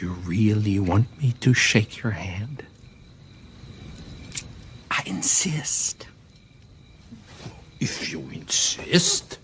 You really want me to shake your hand? I insist. If you insist.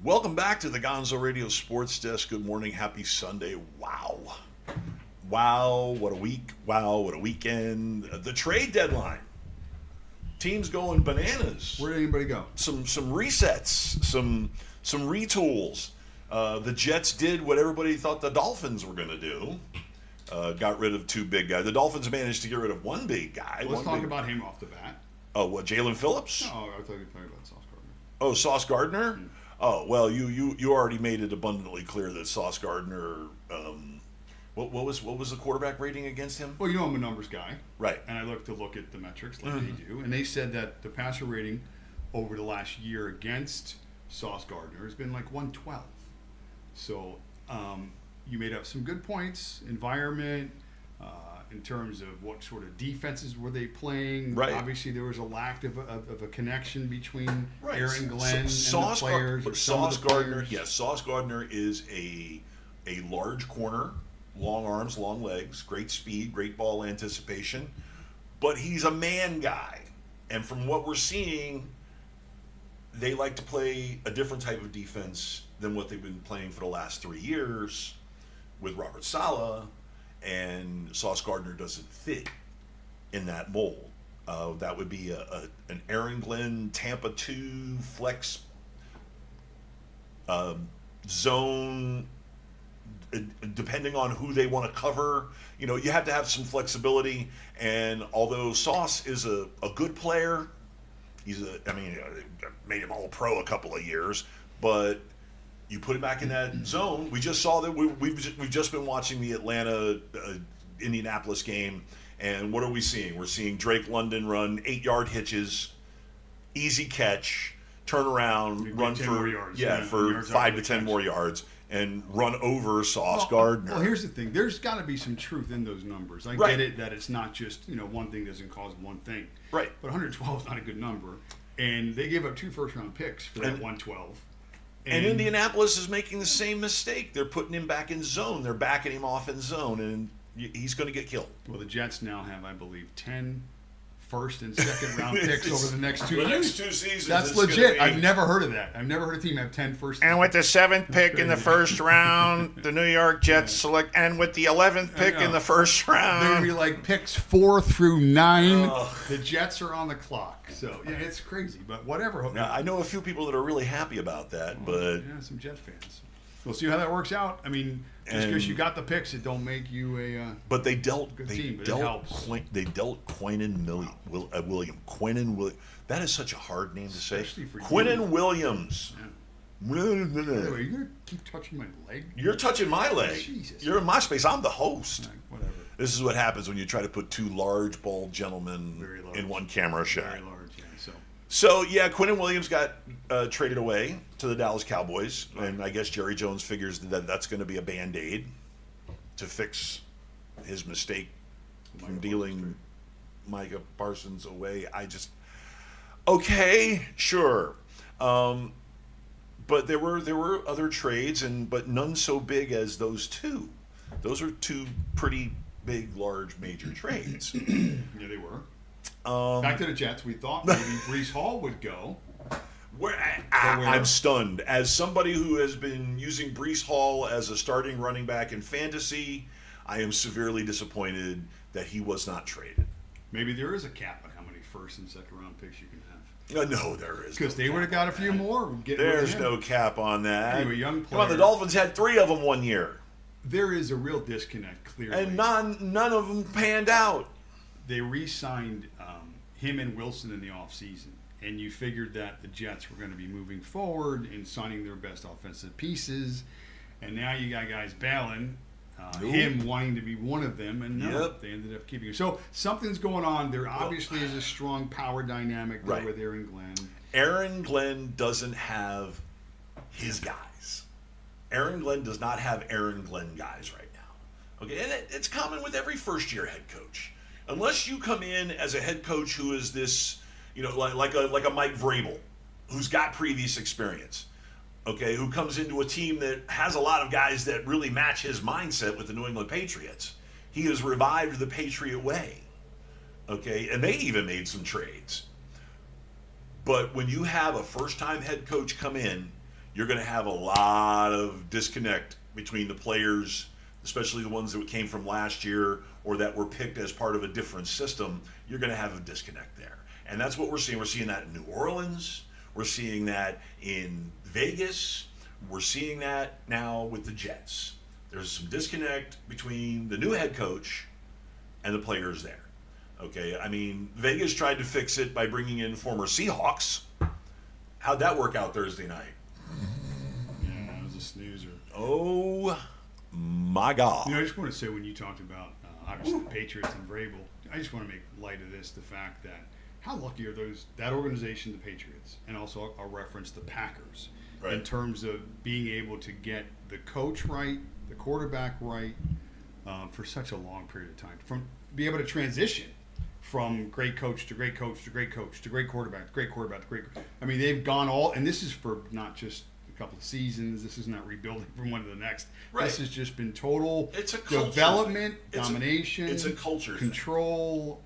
Welcome back to the Gonzo Radio Sports Desk. Good morning. Happy Sunday. Wow. Wow, what a week. Wow, what a weekend. The trade deadline. Teams going bananas. Where did anybody go? Some resets, some retools. The Jets did what everybody thought the Dolphins were going to do. Got rid of two big guys. The Dolphins managed to get rid of one big guy. Let's talk about him off the bat. Oh, what, Jalen Phillips? No, I thought you were talking about Sauce Gardner. Oh, Sauce Gardner? Oh, well, you already made it abundantly clear that Sauce Gardner, what was the quarterback rating against him? Well, you know I'm a numbers guy. Right. And I look at the metrics like they do. And they said that the passer rating over the last year against Sauce Gardner has been like 112. So you made up some good points, environment, in terms of what sort of defenses were they playing. Right. Obviously, there was a lack of a connection between Right. Aaron Glenn and Sauce the players. But Sauce Gardner, yes, Sauce Gardner is a large corner, long arms, long legs, great speed, great ball anticipation, but he's a man guy. And from what we're seeing, they like to play a different type of defense than what they've been playing for the last 3 years with Robert Saleh, and Sauce Gardner doesn't fit in that mold. That would be an Aaron Glenn Tampa 2 flex zone, depending on who they want to cover. You know, you have to have some flexibility. And although Sauce is a good player, made him all pro a couple of years, but you put him back in that zone. We just saw that we've just been watching the Atlanta Indianapolis game, and what are we seeing? We're seeing Drake London run 8-yard hitches, easy catch, turn around, run for for 5 to 10 more yards, and run over Sauce Gardner. Well, here's the thing: there's got to be some truth in those numbers. I get it that it's not just one thing doesn't cause one thing, right? But 112 is not a good number, and they gave up 2 first-round picks for that 112. And Indianapolis is making the same mistake. They're putting him back in zone. They're backing him off in zone, and he's going to get killed. Well, the Jets now have, I believe, 10 first and second round picks over the next 2 years. The next 2 seasons. That's legit. I've never heard of that. I've never heard a team have 10 first. And with the 7th pick in the first round, the New York Jets select, and with the 11th pick in the first round, they're gonna be like picks 4 through 9. The Jets are on the clock. So yeah, it's crazy, but whatever. Now, I know a few people that are really happy about that, but some Jets fans. We'll see how that works out. I mean, just because you got the picks, it don't make you a. But they dealt. Good they team, but dealt. it helps. They dealt Quinnen Williams. Quinnen Williams. That is such a hard name to say. Especially for Quinnen Williams. Yeah. Anyway, you're gonna keep touching my leg. You're touching my leg. Jesus. You're in my space. I'm the host. Whatever. This is what happens when you try to put 2 large, bald gentlemen in one camera shot. Very large, yeah. So yeah, Quinnen Williams got traded away to the Dallas Cowboys, and I guess Jerry Jones figures that that's going to be a Band-Aid to fix his mistake from dealing Micah Parsons away. Okay, sure. But there were other trades, but none so big as those 2. Those are 2 pretty big, large, major trades. Yeah, they were. Back to the Jets. We thought maybe Breece Hall would go. I'm stunned. As somebody who has been using Breece Hall as a starting running back in fantasy, I am severely disappointed that he was not traded. Maybe there is a cap on how many first and second round picks you can have. No, there is. Because no they would have got a few more. There's no cap on that. Anyway, young Come on, the player. Dolphins had 3 of them one year, There is a real disconnect, clearly. and none of them panned out. They re-signed him and Wilson in the offseason, and you figured that the Jets were going to be moving forward and signing their best offensive pieces, and now you got guys bailing, him wanting to be one of them, and they ended up keeping him. So something's going on. There obviously is a strong power dynamic there with Aaron Glenn. Aaron Glenn doesn't have his guys. Aaron Glenn does not have Aaron Glenn guys right now. Okay, and it's common with every first-year head coach. Unless you come in as a head coach who is this, like a Mike Vrabel, who's got previous experience, okay, who comes into a team that has a lot of guys that really match his mindset with the New England Patriots. He has revived the Patriot way, okay, and they even made some trades. But when you have a first-time head coach come in, you're going to have a lot of disconnect between the players, especially the ones that came from last year or that were picked as part of a different system. You're going to have a disconnect there. And that's what we're seeing. We're seeing that in New Orleans. We're seeing that in Vegas. We're seeing that now with the Jets. There's some disconnect between the new head coach and the players there. Okay, I mean, Vegas tried to fix it by bringing in former Seahawks. How'd that work out Thursday night? Yeah, it was a snoozer. Oh, my God. I just want to say, when you talked about, obviously, the Patriots and Vrabel, I just want to make light of this, the fact that how lucky are that organization, the Patriots, and also I'll reference the Packers, in terms of being able to get the coach right, the quarterback right, for such a long period of time. Be able to transition from great coach to great coach to great coach to great quarterback to great quarterback to great. I mean, they've gone all, and this is for not just a couple of seasons. This is not rebuilding from one to the next. Right. This has just been total It's a culture development, thing. domination. It's a culture thing. control,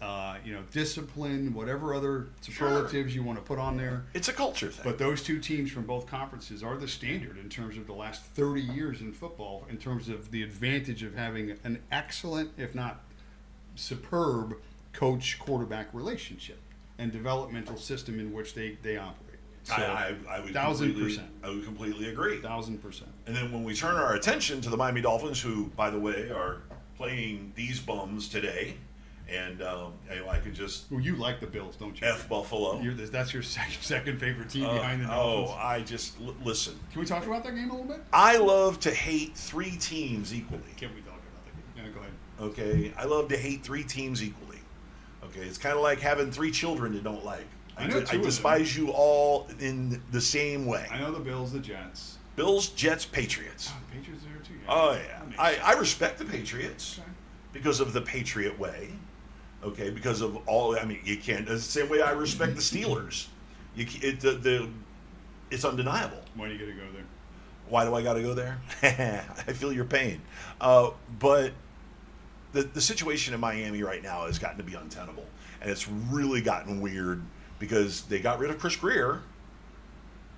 discipline, whatever other superlatives you want to put on there. It's a culture thing. But those two teams from both conferences are the standard in terms of the last 30 years in football, in terms of the advantage of having an excellent, if not superb, coach-quarterback relationship and developmental system in which they operate. So, I would 1,000%. I would completely agree. 1,000%. And then when we turn our attention to the Miami Dolphins, who, by the way, are playing these bums today, and I could just Well, you like the Bills, don't you? F Buffalo. That's your second favorite team behind the Dolphins. Listen. Can we talk about that game a little bit? I love to hate 3 teams equally. Can we talk about that game? Yeah, go ahead. Okay, I love to hate 3 teams equally. Okay, it's kind of like having 3 children you don't like. I know 2 of them. despise you all in the same way. I know the Bills, the Jets. Bills, Jets, Patriots. Oh, the Patriots are there too. Yeah. Oh yeah, That makes I respect the Patriots Okay. because of the Patriot way. Okay, because of all. I mean, you can't. It's the same way I respect the Steelers. It's undeniable. Why do you got to go there? Why do I got to go there? I feel your pain. But the situation in Miami right now has gotten to be untenable, and it's really gotten weird because they got rid of Chris Greer,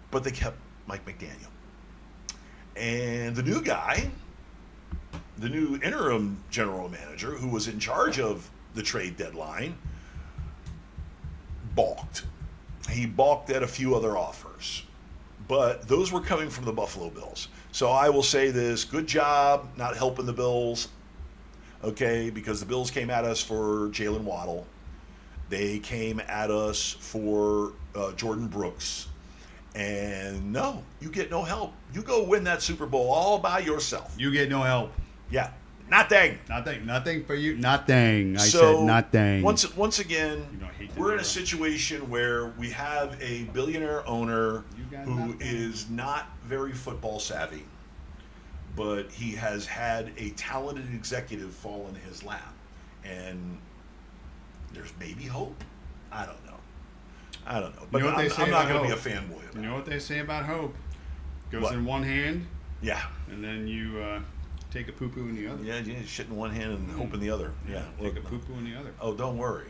but they kept Mike McDaniel, and the new guy, the new interim general manager who was in charge of the trade deadline, balked. He balked at a few other offers, but those were coming from the Buffalo Bills. So I will say this: good job not helping the Bills, okay, because the Bills came at us for Jalen Waddle. They came at us for Jordan Brooks. And no, you get no help. You go win that Super Bowl all by yourself. You get no help. Yeah, nothing. Nothing for you. Nothing. I So, said nothing. Once again, You know, I hate to we're do in a that. situation where we have a billionaire owner You got who nothing. is not very football savvy, but he has had a talented executive fall in his lap, and there's maybe hope. I don't know. But You know what they say I'm not about going to be a hope? fanboy about You it. know what they say about hope? Goes What? in one hand, Yeah. and then you take a poo-poo in the other. Yeah, shit in one hand and hope in the other. Yeah. Take a poo-poo in the other. Oh, don't worry.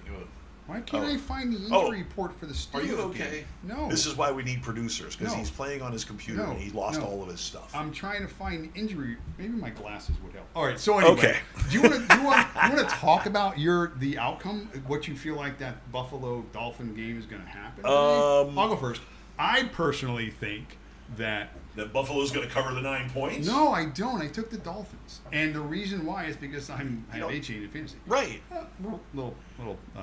Why can't I find the injury report for the Steelers? Are you okay? Game? No. This is why we need producers, because No. he's playing on his computer and he lost all of his stuff. I'm trying to find injury. Maybe my glasses would help. All right. So anyway, do you want to talk about the outcome? What you feel like that Buffalo Dolphin game is going to happen? I'll go first. I personally think that Buffalo's going to cover the 9 points? No, I don't. I took the Dolphins, and the reason why is because I have a chain in fantasy. Right. Little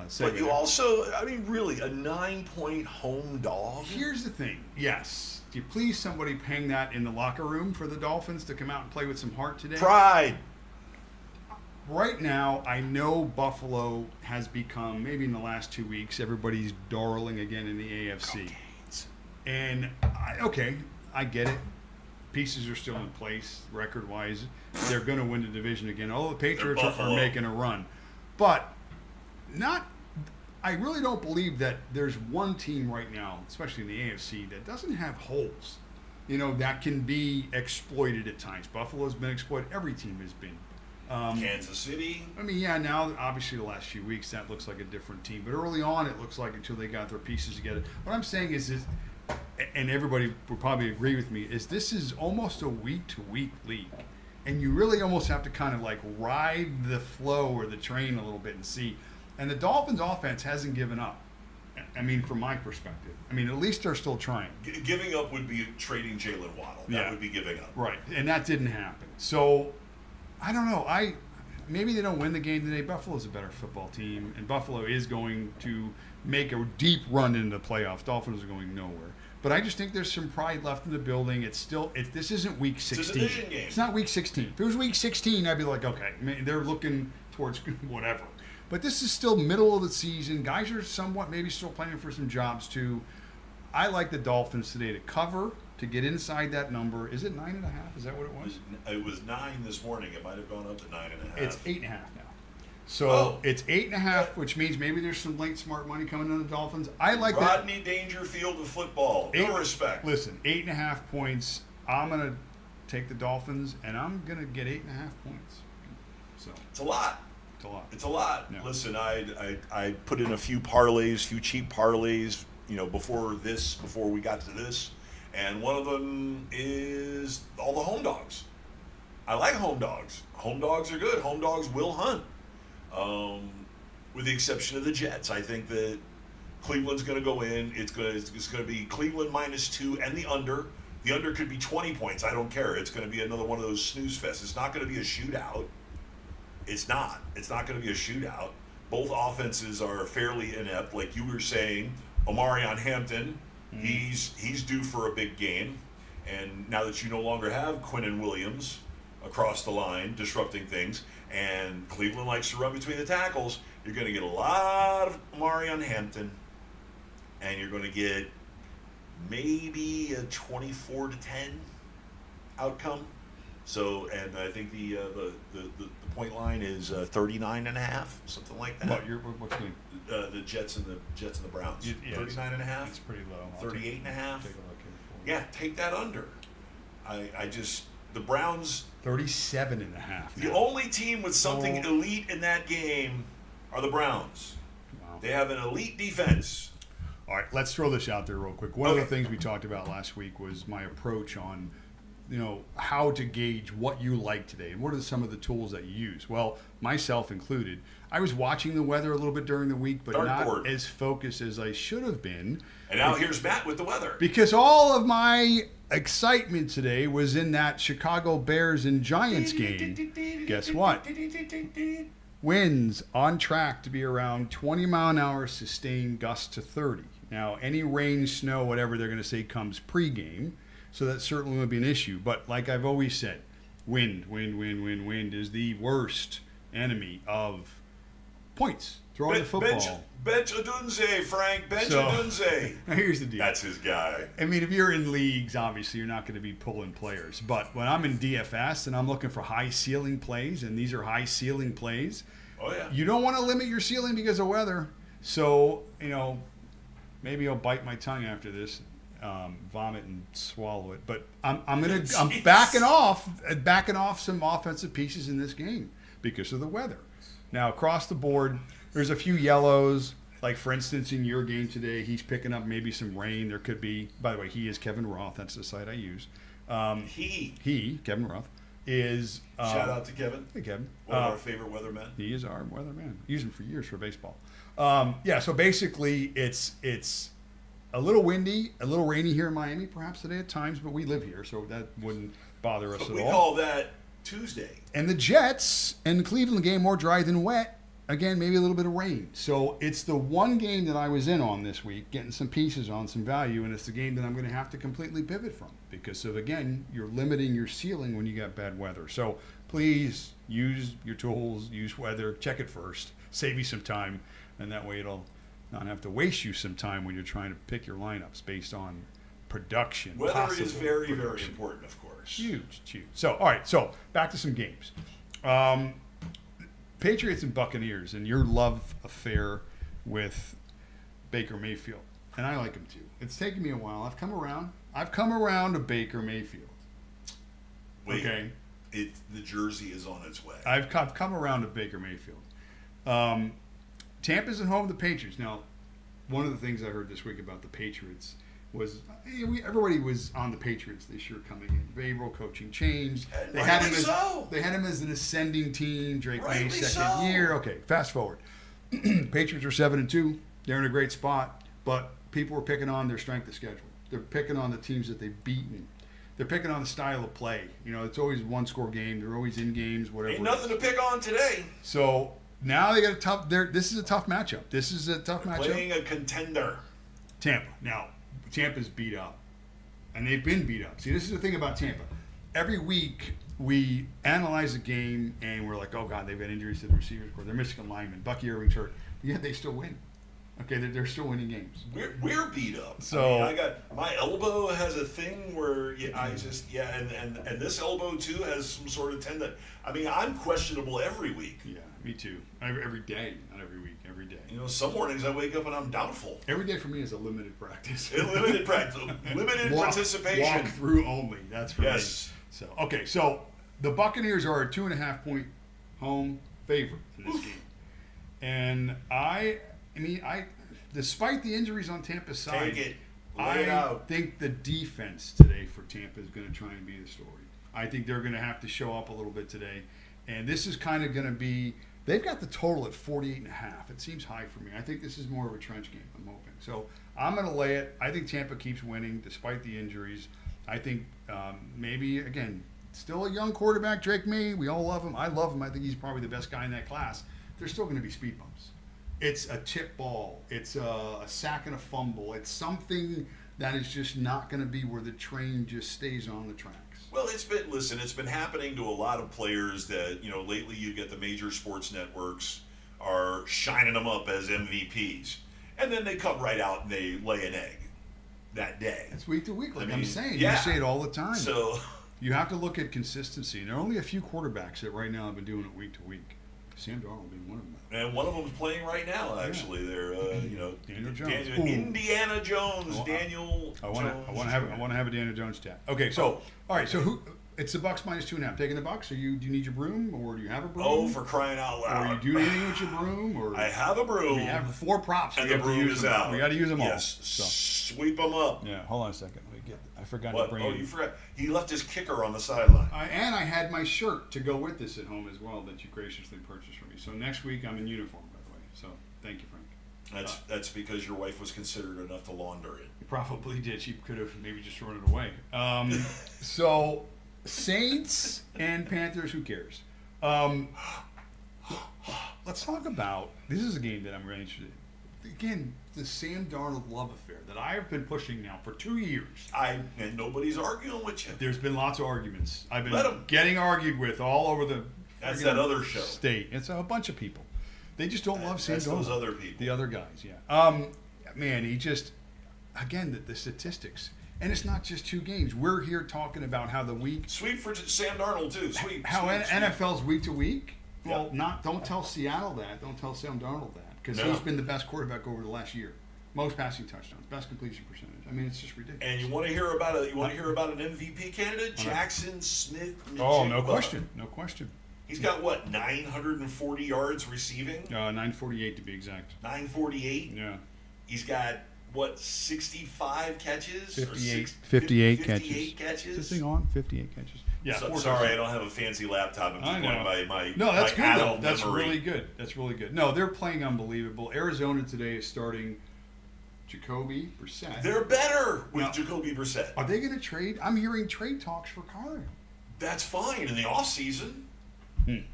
segue But you there. also, I mean, really, a 9-point home dog? Here's the thing. Yes. Do you please somebody hang that in the locker room for the Dolphins to come out and play with some heart today? Pride. Right now, I know Buffalo has become, maybe in the last 2 weeks, everybody's darling again in the AFC. And, I get it. Pieces are still in place, record-wise. They're going to win the division again. Although the Patriots are making a run. But I really don't believe that there's one team right now, especially in the AFC, that doesn't have holes, that can be exploited at times. Buffalo's been exploited. Every team has been. Kansas City. I mean, yeah, now, obviously, the last few weeks, that looks like a different team. But early on, it looks like until they got their pieces together. What I'm saying is and everybody would probably agree with me, is this is almost a week-to-week league. And you really almost have to kind of like ride the flow or the train a little bit and see. And the Dolphins' offense hasn't given up. I mean, from my perspective. I mean, at least they're still trying. Giving up would be trading Jalen Waddle. That would be giving up. Right. And that didn't happen. So, I don't know. Maybe they don't win the game today. Buffalo's a better football team, and Buffalo is going to make a deep run into the playoffs. Dolphins are going nowhere. But I just think there's some pride left in the building. This isn't week 16. It's a division game. It's not week 16. If it was week 16, I'd be like, okay, they're looking towards whatever. But this is still middle of the season. Guys are somewhat maybe still planning for some jobs too. I like the Dolphins today to cover, to get inside that number. Is it 9.5? Is that what it was? It was 9 this morning. It might have gone up to 9.5. It's 8.5 now. So it's 8.5, which means maybe there's some late smart money coming on the Dolphins. I like that. Rodney Dangerfield of football. No respect. Listen, 8.5 points. I'm gonna take the Dolphins, and I'm gonna get 8.5 points. So it's a lot. It's a lot. It's a lot. Yeah. Listen, I put in a few parlays, few cheap parlays, before we got to this, and one of them is all the home dogs. I like home dogs. Home dogs are good. Home dogs will hunt. With the exception of the Jets, I think that Cleveland's going to go in. It's going to be Cleveland -2 and the under. The under could be 20 points. I don't care. It's going to be another one of those snooze fests. It's not going to be a shootout. It's not. It's not going to be a shootout. Both offenses are fairly inept, like you were saying. Omarion Hampton, he's due for a big game, and now that you no longer have Quinnen Williams across the line disrupting things, and Cleveland likes to run between the tackles, you're going to get a lot of Omarion Hampton, and you're going to get maybe a 24-10 outcome. So, and I think the point line is 39.5, something like that. What's going? The Jets and the Browns. 39.5. It's pretty low. 38.5. Take a look here. Yeah, take that under. The Browns. 37.5. The only team with something elite in that game are the Browns. Wow. They have an elite defense. All right, let's throw this out there real quick. One of the things we talked about last week was my approach on, how to gauge what you like today and what are some of the tools that you use. Well, myself included, I was watching the weather a little bit during the week, but not as focused as I should have been. And now here's Matt with the weather. Because all of my excitement today was in that Chicago Bears and Giants game. Guess what? Winds on track to be around 20 mile an hour, sustained gusts to 30. Now, any rain, snow, whatever they're going to say comes pregame, so that certainly won't be an issue. But like I've always said, wind is the worst enemy of points. Throwing the football. Bench Odunze, Frank. Bench Odunze. Here's the deal. That's his guy. I mean, if you're in leagues, obviously you're not going to be pulling players. But when I'm in DFS and I'm looking for high ceiling plays, and these are high ceiling plays, you don't want to limit your ceiling because of weather. So, maybe I'll bite my tongue after this, vomit and swallow it. But I'm backing off some offensive pieces in this game because of the weather. Now, across the board, there's a few yellows. like for instance, in your game today, he's picking up maybe some rain. There could be. By the way, he is Kevin Roth. That's the site I use. He Kevin Roth is. Shout out to Kevin. Hey Kevin, One of our favorite weathermen. he is our weatherman. Use him for years for baseball. Yeah. So basically, it's a little windy, a little rainy here in Miami, perhaps today at times, but we live here, so that wouldn't bother us at We all. call that Tuesday. And the Jets and the Cleveland game more dry than wet. Again, maybe a little bit of rain. So it's the one game that I was in on this week, getting some pieces on, some value, and it's the game that I'm going to have to completely pivot from because of, again, you're limiting your ceiling when you got bad weather. So please use your tools, use weather, check it first, save you some time, and that way it'll not have to waste you some time when you're trying to pick your lineups based on production. Weather is possible very, very production. important, of course. Huge. So, all right. So, back to some games. Patriots and Buccaneers, and your love affair with Baker Mayfield, and I like him too. It's taken me a while. I've come around to Baker Mayfield. Wait, Okay. the jersey is on its way. I've come around to Baker Mayfield. Tampa's at home to the Patriots. Now, one of the things I heard this week about the Patriots was everybody was on the Patriots this year coming in. Behavioral coaching changed. They had him as an ascending team. Drake May's second year. Okay, fast forward. Patriots are 7-2. They're in a great spot, but people were picking on their strength of schedule. They're picking on the teams that they've beaten. They're picking on the style of play. You know, it's always one-score game. They're always in games, whatever. Ain't nothing to pick on today. So now they got a tough. This is a tough matchup. This is a tough matchup. Playing a contender. Tampa. Now, Tampa's beat up, and they've been beat up. See, this is the thing about Tampa. Every week we analyze a game, and we're like, "Oh God, they've got injuries to the receivers core. They're missing a lineman. Bucky Irving's hurt. Yet they still win. Okay, they're still winning games. We're beat up. So I got my elbow has a thing where and this elbow too has some sort of tendon. I mean, I'm questionable every week. Yeah, me too. Every day, not every week. Every day. You know, some mornings I wake up and I'm doubtful. Every day for me is a limited practice. Limited practice, limited participation. Walk through only. That's for me. So okay, so the Buccaneers are a 2.5-point home favorite in this game, and I despite the injuries on Tampa's side, take it. Lay it out. think the defense today for Tampa is going to try and be the story. I think they're going to have to show up a little bit today, and this is kind of going to be. They've got the total at 48.5. It seems high for me. I think this is more of a trench game. I'm hoping. So I'm going to lay it. I think Tampa keeps winning despite the injuries. I think maybe, again, still a young quarterback, Drake May. We all love him. I love him. I think he's probably the best guy in that class. There's still going to be speed bumps. It's a tip ball. It's a sack and a fumble. It's something that is just not going to be where the train just stays on the tracks. Well, it's been happening to a lot of players that, you know, lately you get the major sports networks are shining them up as MVPs. And then they come right out and they lay an egg that day. It's week to week, like I'm saying. Yeah. You say it all the time. So you have to look at consistency. And there are only a few quarterbacks that right now have been doing it week to week. Sam Darnold being one of them. And one of them is playing right now, actually. Yeah. They're, you know, Daniel Jones. Indiana Jones. Daniel I want to have a Daniel Jones stat. Okay, so all right, so who? It's the Bucks minus 2.5. Taking the Bucks? Do you need your broom, or do you have a broom? Oh, for crying out loud! Or are you doing anything with your broom? Or I have a broom. We have 4 props. And we the have to broom use is them. out. We got to use them all. Yes, So. sweep them up. Yeah, hold on a second. I forgot What? to bring. Oh, you forgot. He left his kicker on the sideline. And I had my shirt to go with this at home as well that you graciously purchased for me. So next week I'm in uniform, by the way. So thank you, Frank. That's because your wife was considerate enough to launder it. You probably did. She could have maybe just thrown it away. So Saints and Panthers, who cares? Let's talk about, this is a game that I'm really interested in. Again, the Sam Darnold love affair that I have been pushing now for 2 years. And nobody's arguing with you. There's been lots of arguments. I've Let been 'em. getting argued with all over the That's that other show. state. It's a bunch of people. They just don't love Sam That's Darnold. those other people. The other guys, yeah. Man, he just, again, the statistics. And it's not just 2 games. We're here talking about how the week. Sweep for Sam Darnold, too. Sweep. How sweep. NFL's week to week. Well, Yeah. don't tell Seattle that. Don't tell Sam Darnold that. Because No. he's been the best quarterback over the last year. Most passing touchdowns, best completion percentage. I mean, it's just ridiculous. And you want to hear about an MVP candidate? Jackson Smith. Oh, no question. No question. He's got what, 940 yards receiving? 948 to be exact. 948. Yeah. He's got what, 65 catches? 58. 58 58 catches. Is this thing on? 58 catches. Yeah. So, sorry, I don't have a fancy laptop. I'm just going by my No, that's my good though. adult That's memory. really good. That's really good. No, they're playing unbelievable. Arizona today is starting Jacoby Brissett. They're better with Now, Jacoby Brissett. Are they going to trade? I'm hearing trade talks for Kyler. That's fine in the offseason.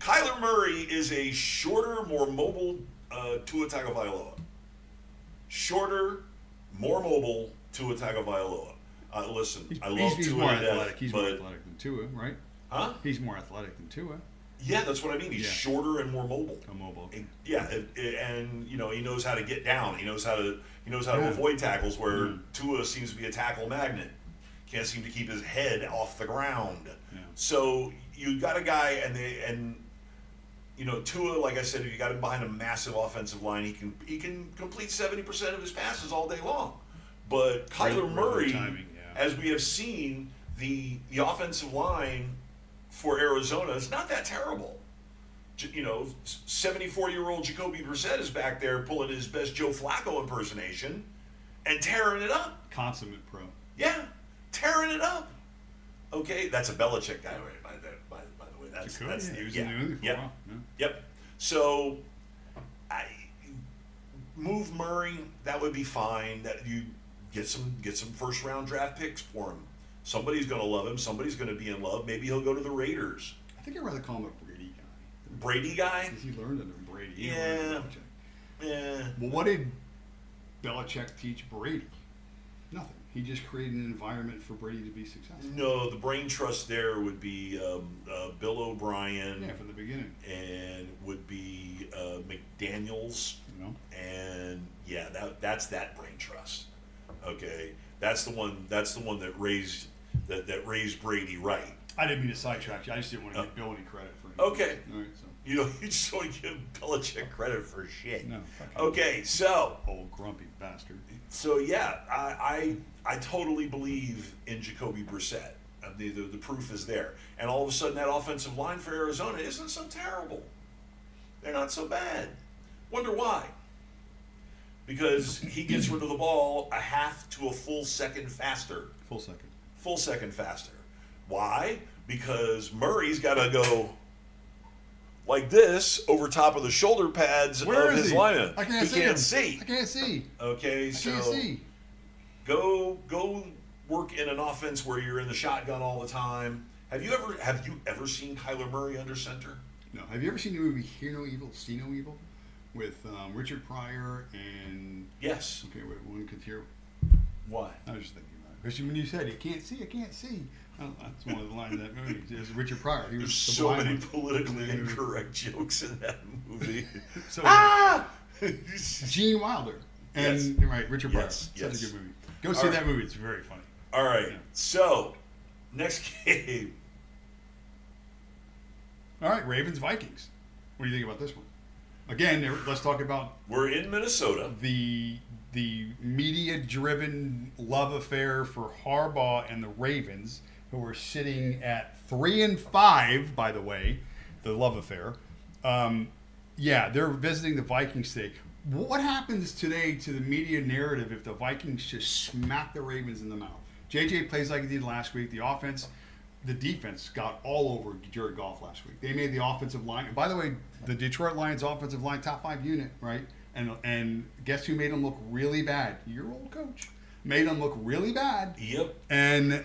Kyler Murray is a shorter, more mobile Tua Tagovailoa. Shorter, more mobile Tua Tagovailoa. Listen, I love He's Tua more to death, athletic. He's more but athletic than Tua, right? huh? He's more athletic than Tua. Yeah, that's what I mean. He's Yeah. shorter and more mobile. Mobile. Yeah, and you know he knows how to get down. He knows how to Yeah. avoid tackles. Where Tua seems to be a tackle magnet. Can't seem to keep his head off the ground. Yeah. So you got a guy, and you know Tua, like I said, if you got him behind a massive offensive line, he can complete 70% of his passes all day long. But Kyler Really Murray, timing, yeah. as we have seen, the offensive line for Arizona is not that terrible. You know, 74-year-old Jacoby Brissett is back there pulling his best Joe Flacco impersonation and tearing it up. Consummate pro. Yeah, tearing it up. Okay, that's a Belichick guy, right? By the way, that's He was in New England for a yep, while. Yeah. yep. So, I move Murray. That would be fine. That you get some first round draft picks for him. Somebody's going to love him. Somebody's going to be in love. Maybe he'll go to the Raiders. I think I'd rather call him a Brady guy. Brady guy. Because he learned under Brady. He Yeah. learned under Belichick. Yeah. Well, what did Belichick teach Brady? Nothing. He just created an environment for Brady to be successful. No, the brain trust there would be Bill O'Brien. Yeah, from the beginning. And would be McDaniels. You know. And yeah, that's that brain trust. Okay, that's the one that raised Brady right. I didn't mean to sidetrack you. I just didn't want to give Bill any credit for anything. Okay. All right, so. You know, you just don't give Belichick credit for shit. No. fuck him. Okay, so Old grumpy bastard. yeah, I totally believe in Jacoby Brissett. The proof is there, and all of a sudden that offensive line for Arizona isn't so terrible. They're not so bad. Wonder why? Because he gets rid of the ball a half to a full second faster. Full second. Why? Because Murray's got to go like this over top of the shoulder pads Where of is his he? lineman. I can't He see can't him. see. I can't see. Okay, I so can't see. go work in an offense where you're in the shotgun all the time. Have you ever seen Kyler Murray under center? No. Have you ever seen the movie Hear No Evil, See No Evil? With Richard Pryor and... Yes. Okay, wait, one could hear... Why? I was just thinking about it. Because when you said, I can't see. Oh, that's one of the lines of that movie. It was Richard Pryor. He was There's the so blind many one. politically incorrect jokes in that movie. So, Gene Wilder. And, Yes. right, Richard Pryor. Yes, Such yes. a good movie. Go see All that right. movie. It's very funny. All right. Yeah. So, next game. All right, Ravens-Vikings. What do you think about this one? Again, let's talk about We're in Minnesota. the media-driven love affair for Harbaugh and the Ravens, who are sitting at 3-5, by the way, the love affair. Yeah, they're visiting the Vikings today. What happens today to the media narrative if the Vikings just smack the Ravens in the mouth? JJ plays like he did last week. The defense got all over Jared Goff last week. They made the offensive line. And by the way, the Detroit Lions offensive line, top 5 unit, right? And guess who made them look really bad? Your old coach made them look really bad. Yep. And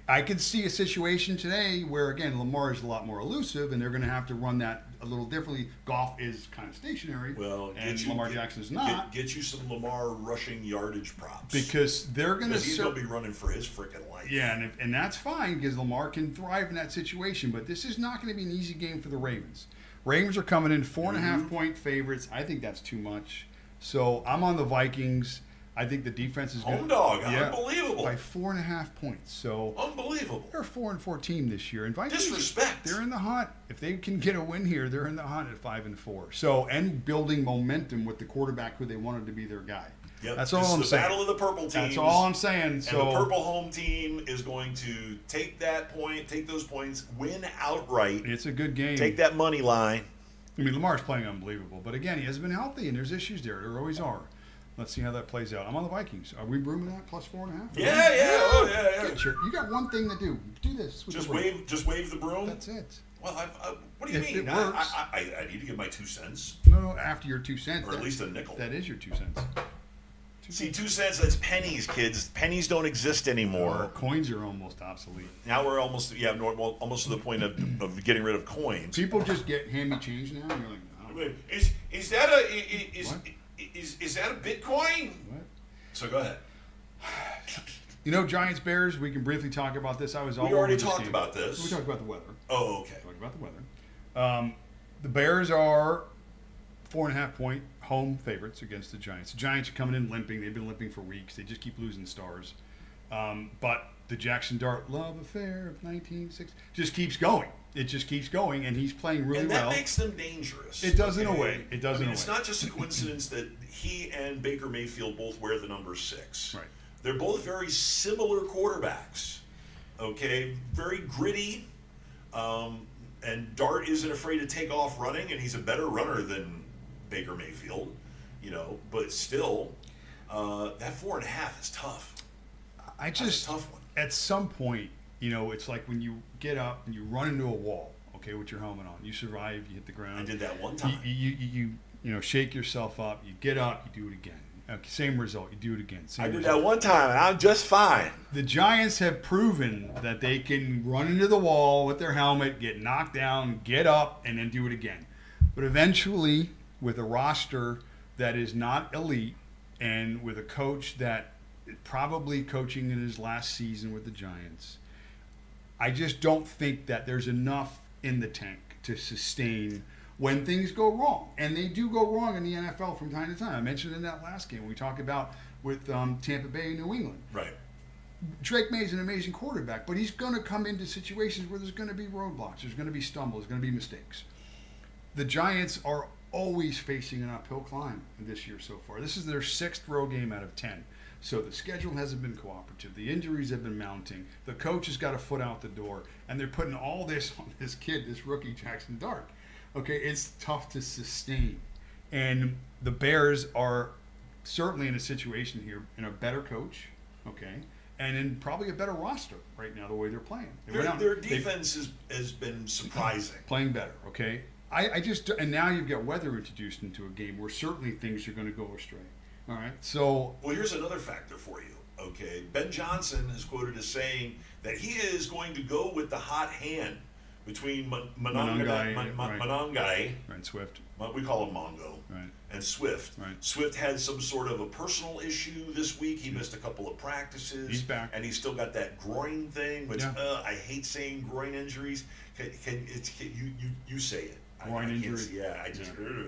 I could see a situation today where, again, Lamar is a lot more elusive, and they're going to have to run that a little differently. Goff is kind of stationary, Well, and Lamar Jackson is not. Get you some Lamar rushing yardage props. Because they're going to Because he's going to be running for his freaking life. Yeah, and that's fine because Lamar can thrive in that situation. But this is not going to be an easy game for the Ravens. Ravens are coming in 4.5 point favorites. I think that's too much. So I'm on the Vikings. I think the defense is Home good. dog. Unbelievable. By 4.5 points. So Unbelievable. they're a 4-4 team this year. And Vikings, Disrespect. They're in the hunt. If they can get a win here, they're in the hunt at 5-4. So and building momentum with the quarterback who they wanted to be their guy. Yep. That's This all is I'm the saying. battle of the purple teams. That's all I'm saying. And So the purple home team is going to take those points, win outright, it's a good game. take that money line. I mean, Lamar's playing unbelievable, but again, he hasn't been healthy, and there's issues there. There always are. Let's see how that plays out. I'm on the Vikings. Are we rooming that plus 4.5? Yeah. Get you got one thing to do. Do this. With Just the broom. wave the broom. That's it. Well, what do you If mean? it works. I need to give my 2 cents, No, after your 2 cents. or at least a nickel. That is your 2 cents. See, 2 cents, that's pennies, kids. Pennies don't exist anymore. Coins are almost obsolete. Now we're almost to the point of getting rid of coins. People just hand me change now, and you're like, no. Wait, is that What? is that a Bitcoin? What? So go ahead. Giants Bears. We can briefly talk about this. I was all We already over this talked game. about this. We talked about the weather. Oh, okay. Talked about the weather. The Bears are 4.5 point home favorites against the Giants. The Giants are coming in limping. They've been limping for weeks. They just keep losing stars. But the Jackson Dart love affair of 1960 just keeps going. It just keeps going, and he's playing really And that well. makes them dangerous. It does in a way. It does in a It's way. not just a coincidence that he and Baker Mayfield both wear the number 6. Right. They're both very similar quarterbacks. Okay, very gritty. And Dart isn't afraid to take off running, and he's a better runner than Baker Mayfield. But still, that 4.5 is tough. That's a tough one. At some point, it's like when you get up and you run into a wall, okay, with your helmet on. You survive, you hit the ground. I did that one time. You shake yourself up, you get up, you do it again. Okay, same result, you do it again. Same I did result. that one time, and I'm just fine. The Giants have proven that they can run into the wall with their helmet, get knocked down, get up, and then do it again. But eventually, with a roster that is not elite and with a coach that probably coaching in his last season with the Giants, I just don't think that there's enough in the tank to sustain when things go wrong. And they do go wrong in the NFL from time to time. I mentioned in that last game we talked about with Tampa Bay and New England. Right. Drake May is an amazing quarterback, but he's going to come into situations where there's going to be roadblocks, there's going to be stumbles, there's going to be mistakes. The Giants are always facing an uphill climb this year so far. This is their 6th road game out of 10. So the schedule hasn't been cooperative. The injuries have been mounting. The coach has got a foot out the door, and they're putting all this on this kid, this rookie Jackson Dart. Okay, it's tough to sustain. And the Bears are certainly in a situation here in a better coach, okay, and in probably a better roster right now the way they're playing. Their defense has been surprising. Playing better, okay. I just, and now you've got weather introduced into a game where certainly things are going to go astray. All right, so. Well, here's another factor for you. Okay, Ben Johnson is quoted as saying that he is going to go with the hot hand between Monangai, Right, Swift. we call him Mongo, Right. and Swift. Right. Swift had some sort of a personal issue this week. He missed a couple of practices. He's back. And he's still got that groin thing, which Yeah. I hate saying groin injuries. You say it. Groin I injury. can't, yeah,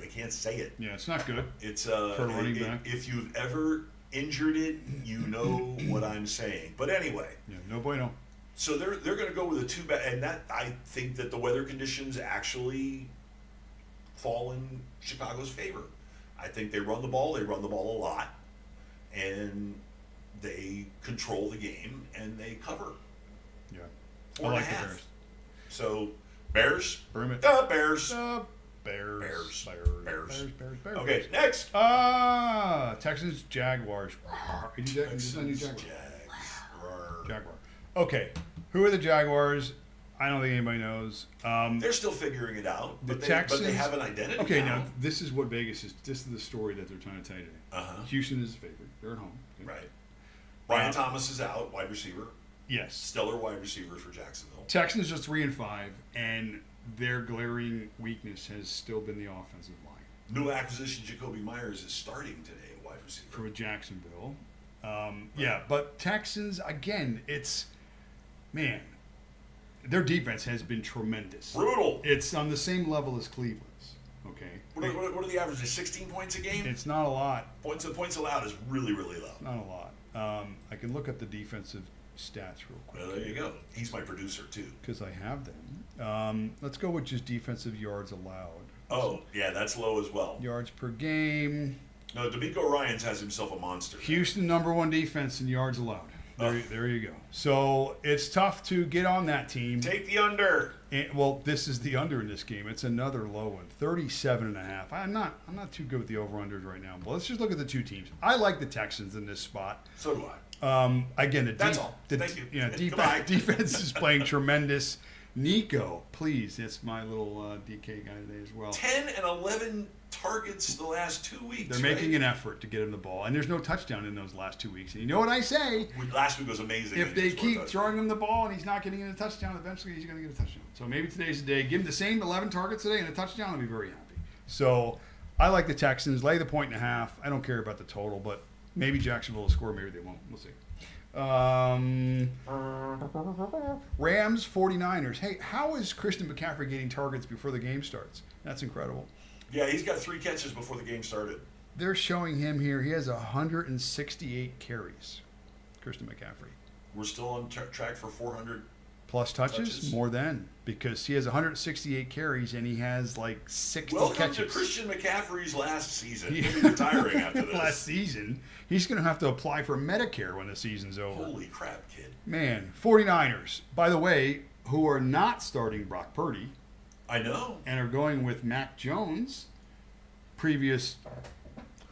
I can't say it. Yeah, it's not good. It's For a running back. if you've ever injured it, you know what I'm saying. But anyway, Yeah, no bueno. so they're going to go with a 2 back, and that I think that the weather conditions actually fall in Chicago's favor. I think they run the ball a lot, and they control the game and they cover. Yeah. 4.5. I like the Bears. So Bears. Burn it. Bears. Bears. Bears. Bears. Okay, next. Texans, Jaguars. Texans, Jaguar. Jags. Jaguar. Okay, who are the Jaguars? I don't think anybody knows. They're still figuring it out, The but Texans- they have an identity. Okay, now this is what Vegas is. This is the story that they're trying to tell you today. Uh-huh. Houston is the favorite. They're at home. Okay. Right. Brian Thomas is out, wide receiver. Yes. Stellar wide receiver for Jacksonville. Texans are 3-5, and their glaring weakness has still been the offensive line New acquisition Jacoby Myers is starting today, wide receiver. for Jacksonville. Yeah, but Texans again. Man, their defense has been tremendous. Brutal. It's on the same level as Cleveland's. Okay. What are the averages? 16 points a game? It's not a lot. Points allowed is really, really low. Not a lot. I can look up the defensive stats real quick. Well, there you go. He's my producer, too. Because I have them. Let's go with just defensive yards allowed. Oh, yeah, that's low as well. Yards per game. No, D'Amico Ryans has himself a monster. Houston, number 1 defense in yards allowed. There you go. So it's tough to get on that team. Take the under. And, well, this is the under in this game. It's another low one, 37.5. I'm not too good with the over-unders right now. But let's just look at the two teams. I like the Texans in this spot. So do I. Again, That's all. Thank you. Yeah, Goodbye. defense is playing tremendous. Nico, please. It's my little DK guy today as well. 10 and 11 targets the last 2 weeks. They're making an effort to get him the ball, and there's no touchdown in those last 2 weeks. And you know what I say? Last week was amazing. If they keep throwing him the ball and he's not getting in a touchdown, eventually he's going to get a touchdown. So maybe today's the day. Give him the same 11 targets today and a touchdown, I'll be very happy. So I like the Texans. Lay the 1.5. I don't care about the total, but maybe Jacksonville will score. Maybe they won't. We'll see. Rams, 49ers. Hey, how is Christian McCaffrey getting targets before the game starts? That's incredible. Yeah, he's got 3 catches before the game started. They're showing him here. He has 168 carries. Christian McCaffrey. We're still on track for 400 plus touches. More than, because he has 168 carries and he has like 60 Welcome catches. to Christian McCaffrey's last season. He'll be retiring after this. Last season. He's going to have to apply for Medicare when the season's over. Holy crap, kid. Man, 49ers, by the way, who are not starting Brock Purdy. I know. And are going with Mac Jones, previous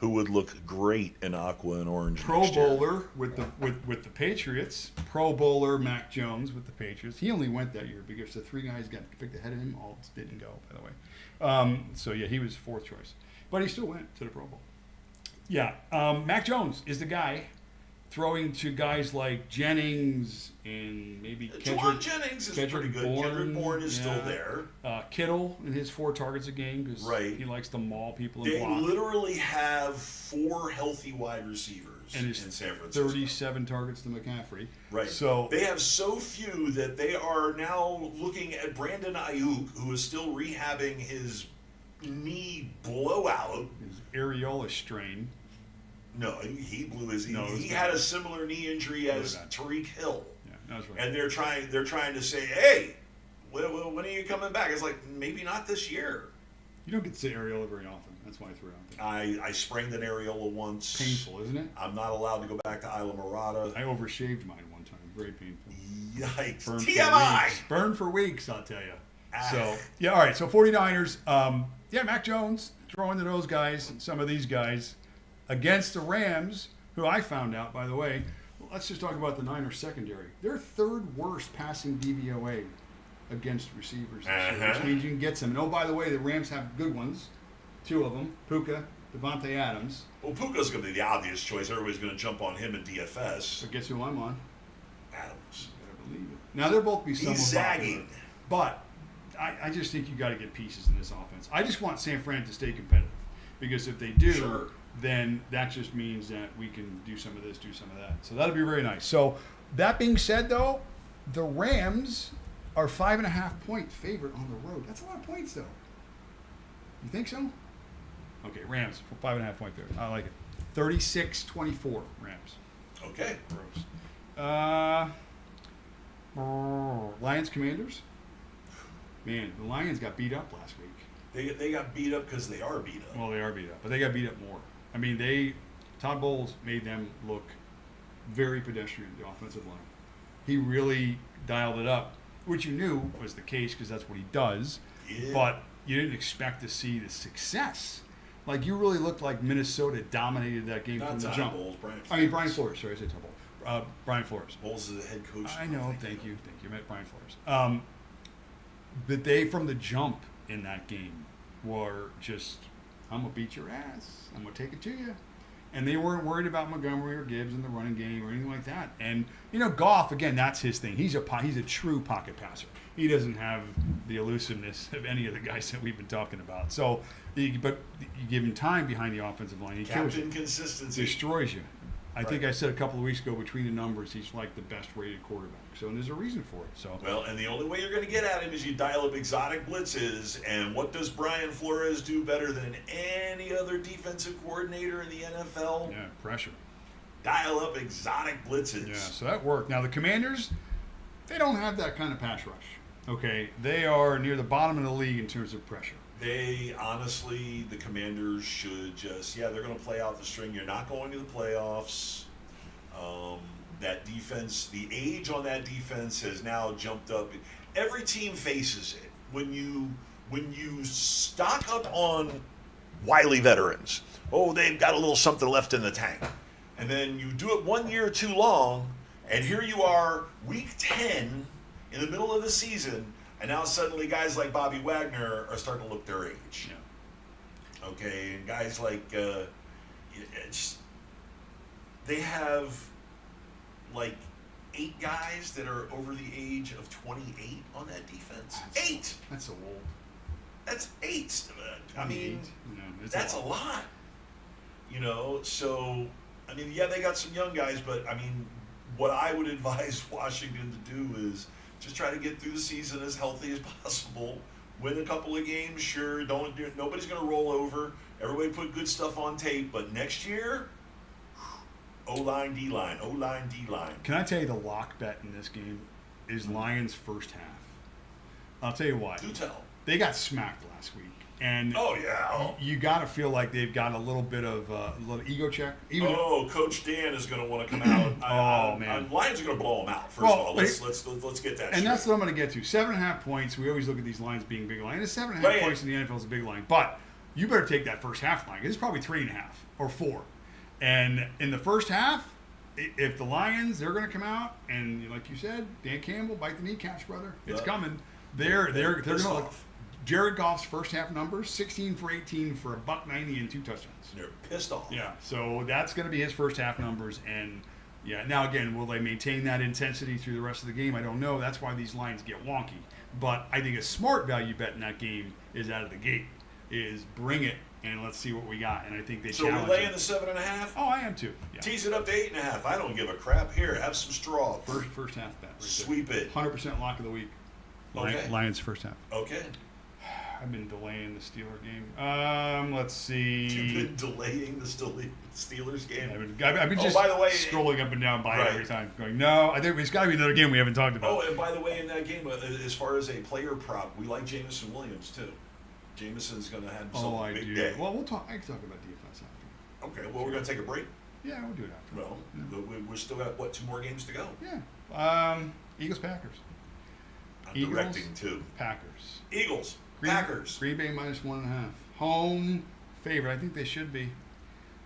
who would look great in aqua and orange. Pro Bowler with the Patriots. Pro Bowler Mac Jones with the Patriots. He only went that year because the 3 guys got picked ahead of him. All didn't go, by the way. So yeah, he was 4th choice, but he still went to the Pro Bowl. Yeah, Mac Jones is the guy throwing to guys like Jennings and maybe Juwan Jennings is pretty good. Kendrick Bourne is still there. Kittle in his 4 targets a game because he likes to maul people and block. They literally have 4 healthy wide receivers in San Francisco. 37 targets to McCaffrey. Right. So they have so few that they are now looking at Brandon Ayuk, who is still rehabbing his knee blowout. His areola strain. No, he blew his. No, he had a similar knee injury as Tariq Hill. Yeah, that's right. And they're trying to say, hey, when are you coming back? It's like, maybe not this year. You don't get to say areola very often. That's why I threw it out there. I sprained an areola once. Painful, isn't it? I'm not allowed to go back to Isla Morada. I overshaved mine one time. Very painful. Yikes. Burn TMI! Burn for weeks, I'll tell you. So, yeah, all right. So, 49ers. Mac Jones throwing to those guys and some of these guys against the Rams, who I found out, by the way. Let's just talk about the Niners secondary. They're 3rd worst passing DVOA against receivers this year, which means you can get some. And, oh, by the way, the Rams have good ones. 2 of them, Puka, Devontae Adams. Well, Puka's going to be the obvious choice. Everybody's going to jump on him in DFS. So guess who I'm on? Adams. I believe it. Now, they'll both be somewhat He's zagging. Popular, but I just think you got to get pieces in this offense. I just want San Fran to stay competitive, because if they do, then that just means that we can do some of this, do some of that. So that'll be very nice. So that being said, though, the Rams are 5.5-point favorite on the road. That's a lot of points, though. You think so? Okay, Rams for 5.5-point favorite. I like it. 36-24 Rams. Okay. Gross. Lions Commanders. Man, the Lions got beat up last week. They got beat up because they are beat up. Well, they are beat up, but they got beat up more. I mean, Todd Bowles made them look very pedestrian, the offensive line. He really dialed it up, which you knew was the case because that's what he does. Yeah. But you didn't expect to see the success. Like, you really looked like Minnesota dominated that game from the jump. Bowles, Brian Flores. Sorry, I said Todd Bowles. Brian Flores. Bowles is the head coach. I know. Thank you. I meant Brian Flores. But they, from the jump in that game, were just, I'm going to beat your ass. I'm going to take it to you. And they weren't worried about Montgomery or Gibbs in the running game or anything like that. And, Goff, again, that's his thing. He's a true pocket passer. He doesn't have the elusiveness of any of the guys that we've been talking about. So, but you give him time behind the offensive line, he kills you. Captain consistency. Destroys you. I think I said a couple of weeks ago, between the numbers, he's like the best rated quarterback. So, and there's a reason for it. So, well, and the only way you're going to get at him is you dial up exotic blitzes. And what does Brian Flores do better than any other defensive coordinator in the NFL? Yeah, pressure. Dial up exotic blitzes. Yeah, so that worked. Now, the Commanders, they don't have that kind of pass rush. Okay, they are near the bottom of the league in terms of pressure. They honestly, the Commanders should just, they're going to play out the string. You're not going to the playoffs. That defense, the age on that defense has now jumped up. Every team faces it. When you stock up on wily veterans, they've got a little something left in the tank. And then you do it 1 year too long, and here you are, week 10, in the middle of the season, and now suddenly guys like Bobby Wagner are starting to look their age. Yeah. Okay, and guys like, they have like 8 guys that are over the age of 28 on that defense. 8! That's so old. That's 8. I mean, that's a lot. So, I mean, they got some young guys, but I mean, what I would advise Washington to do is just try to get through the season as healthy as possible. Win a couple of games, sure. Nobody's going to roll over. Everybody put good stuff on tape, but next year, O-line, D-line, O-line, D-line. Can I tell you the lock bet in this game is Lions first half? I'll tell you why. Do tell. They got smacked last week. And you got to feel like they've got a little bit of a little ego check. Coach Dan is going to want to come out. Man. Lions are going to blow them out. First of all, let's get that and straight. that's what I'm going to get to. 7.5 points. We always look at these lines being big line. It's 7.5 points in the NFL is a big line. But you better take that first half line. It's probably 3.5 or 4. And in the first half, if the Lions, they're going to come out and, like you said, Dan Campbell, bite the kneecaps, brother. It's coming. They're going to. Jared Goff's first half numbers: 16 for 18 for $190 and 2 touchdowns. They're pissed off. Yeah, so that's going to be his first half numbers. And now again, will they maintain that intensity through the rest of the game? I don't know. That's why these lines get wonky. But I think a smart value bet in that game is out of the gate. Is bring it and let's see what we got. And I think they challenge. So we're laying the 7.5. Oh, I am too. Yeah. Tease it up to 8.5. I don't give a crap. Here, have some straw. First half bet. Right Sweep there. it. 100% lock of the week. Okay. Lions first half. Okay. I've been delaying the Steeler game. Let's see. You've been delaying the Steelers game? I've been just by the way, scrolling up and down by it every time, going, no, I think it's got to be another game we haven't talked about. Oh, and by the way, in that game, as far as a player prop, we like Jameson Williams, too. Jameson's going to have himself a big day. Well, I can talk about defense after. Okay, well, we're going to take a break? Yeah, we'll do it after. Well, we're still got, 2 more games to go? Yeah. Eagles-Packers. I'm directing, too. Packers. Eagles. Packers. Green Bay -1.5. Home favorite. I think they should be.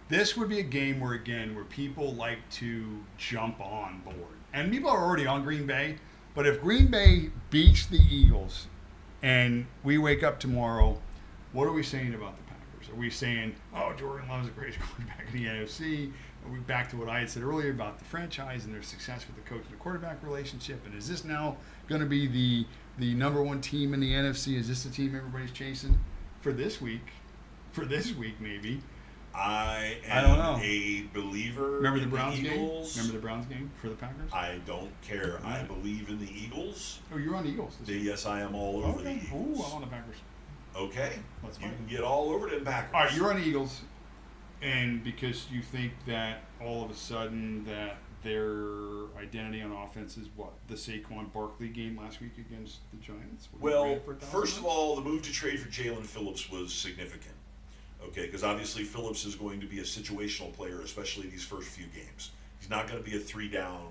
This would be a game where people like to jump on board. And people are already on Green Bay. But if Green Bay beats the Eagles and we wake up tomorrow, what are we saying about the Packers? Are we saying, Jordan Love's the greatest quarterback in the NFC? Are we back to what I had said earlier about the franchise and their success with the coach and the quarterback relationship? And is this now going to be the number 1 team in the NFC? Is this the team everybody's chasing for this week? For this week, maybe. I don't know. A believer. Remember the in Browns the Eagles. game? Remember the Browns game for the Packers? I don't care. I believe in the Eagles. Oh, you're on the Eagles. Yes, I am all over the Eagles. Ooh, I'm on the Packers. Okay. Let's you fight. can get all over them Packers. All right, you're on the Eagles. And because you think that all of a sudden that their identity on offense is what? The Saquon Barkley game last week against the Giants? Well, first of all, the move to trade for Jalen Phillips was significant. Okay, because obviously Phillips is going to be a situational player, especially these first few games. He's not going to be a 3-down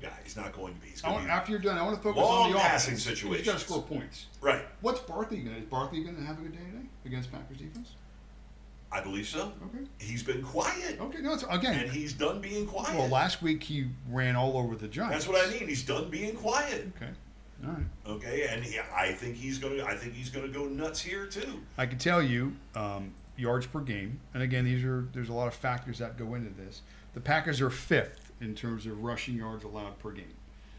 guy. He's not going to be. He's going to be after you're done, I want to focus long on the passing offense. situations. He's got to score points. Right. What's Barkley going to? Is Barkley going to have a good day today against Packers defense? I believe so. Okay. He's been quiet. Okay, no, it's again. And he's done being quiet. Well, last week he ran all over the Giants. That's what I mean. He's done being quiet. Okay. All right. Okay, and I think he's going to go nuts here too. I can tell you, yards per game, and again, there's a lot of factors that go into this. The Packers are 5th in terms of rushing yards allowed per game.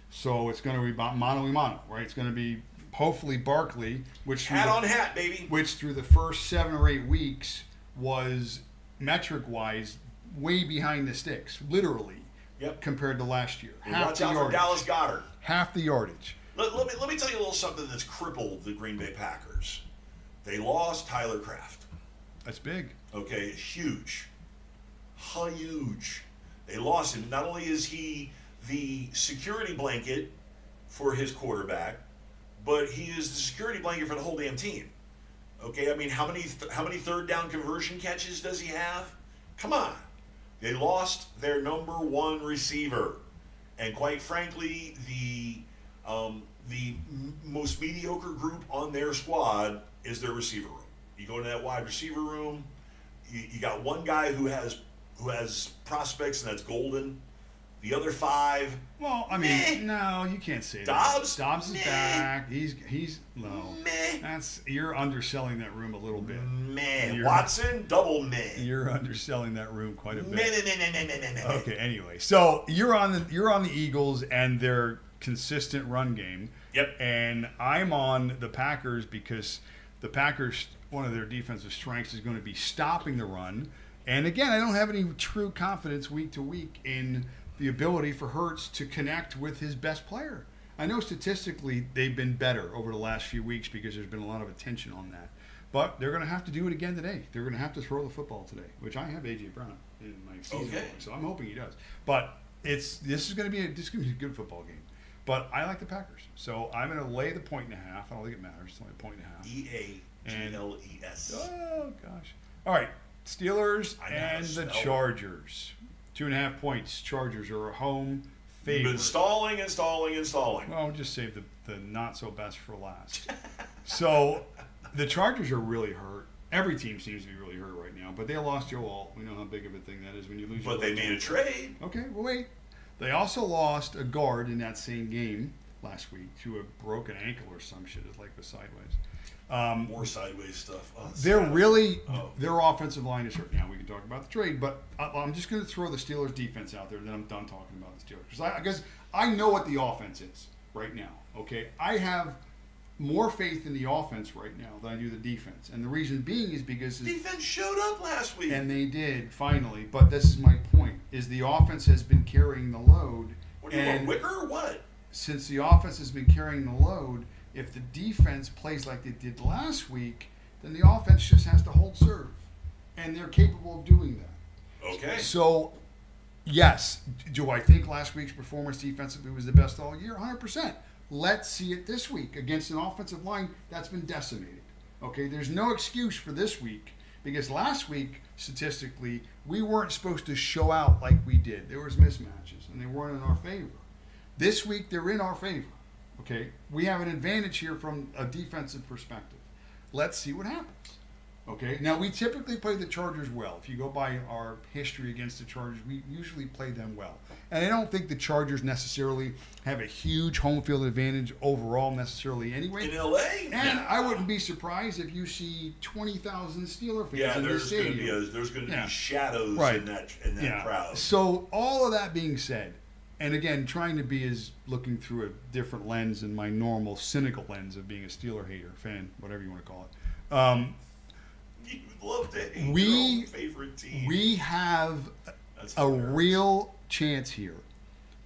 So it's going to be mano a mano, right? It's going to be hopefully Barkley, which hat on hat, baby. Which through the first 7 or 8 weeks was metric-wise way behind the sticks, literally. Yep. Compared to last year. Watch out for Dallas Goedert. Half the yardage. Let me tell you a little something that's crippled the Green Bay Packers. They lost Tyler Kraft. That's big. Okay, huge. Huge. They lost him. Not only is he the security blanket for his quarterback, but he is the security blanket for the whole damn team. Okay, I mean, how many third down conversion catches does he have? Come on. They lost their number one receiver, and quite frankly, the most mediocre group on their squad is their receiver room. You go into that wide receiver room, you got one guy who has prospects, and that's Golden. The other five. Well, I mean, no, you can't say Dobbs? that. Dobbs is Meh. back. He's no. Meh. You're underselling that room a little bit. Meh. Watson, double meh. You're underselling that room quite a bit. Meh. Okay, anyway, so you're on the Eagles and their consistent run game. Yep. And I'm on the Packers because the Packers, one of their defensive strengths is going to be stopping the run. And again, I don't have any true confidence week to week in the ability for Hurts to connect with his best player. I know statistically they've been better over the last few weeks because there's been a lot of attention on that. But they're going to have to do it again today. They're going to have to throw the football today, which I have A.J. Brown in my season. Okay. So I'm hoping he does. But this is going to be a good football game. But I like the Packers. So I'm going to lay the 1.5. I don't think it matters. It's only a 1.5. EAGLES. Oh, gosh. All right. Steelers I know how to and the spell. Chargers. 2.5 points. Chargers are a home You've favorite. been stalling. Well, we'll just save the not so best for last. So the Chargers are really hurt. Every team seems to be really hurt right now. But they lost Joe Alt. We know how big of a thing that is when you lose. But they made a trade. Okay, well, wait. They also lost a guard in that same game last week to a broken ankle or some shit. It like was sideways. More sideways stuff. Oh, They're sad. really Oh. their offensive line is hurt. Now we can talk about the trade, but I'm just going to throw the Steelers defense out there. Then I'm done talking about the Steelers because I guess I know what the offense is right now. Okay, I have more faith in the offense right now than I do the defense, and the reason being is because Defense showed up last week. and they did finally. But this is my point: is the offense has been carrying the load. What do you want, Wicker or what? Since the offense has been carrying the load, if the defense plays like they did last week, then the offense just has to hold serve. And they're capable of doing that. Okay. So, yes, do I think last week's performance defensively was the best all year? 100%. Let's see it this week against an offensive line that's been decimated. Okay, there's no excuse for this week because last week, statistically, we weren't supposed to show out like we did. There was mismatches, and they weren't in our favor. This week, they're in our favor. Okay, we have an advantage here from a defensive perspective. Let's see what happens. Okay, now we typically play the Chargers well. If you go by our history against the Chargers, we usually play them well. And I don't think the Chargers necessarily have a huge home field advantage overall necessarily anyway. In LA? And I wouldn't be surprised if you see 20,000 Steeler fans Yeah, in there's this going to stadium. be Yeah. shadows Right. in that crowd. So all of that being said, and again, trying to be as looking through a different lens than my normal cynical lens of being a Steeler hater, fan, whatever you want to call it. You would love to hate We- your own favorite team. We have That's a hilarious. real chance here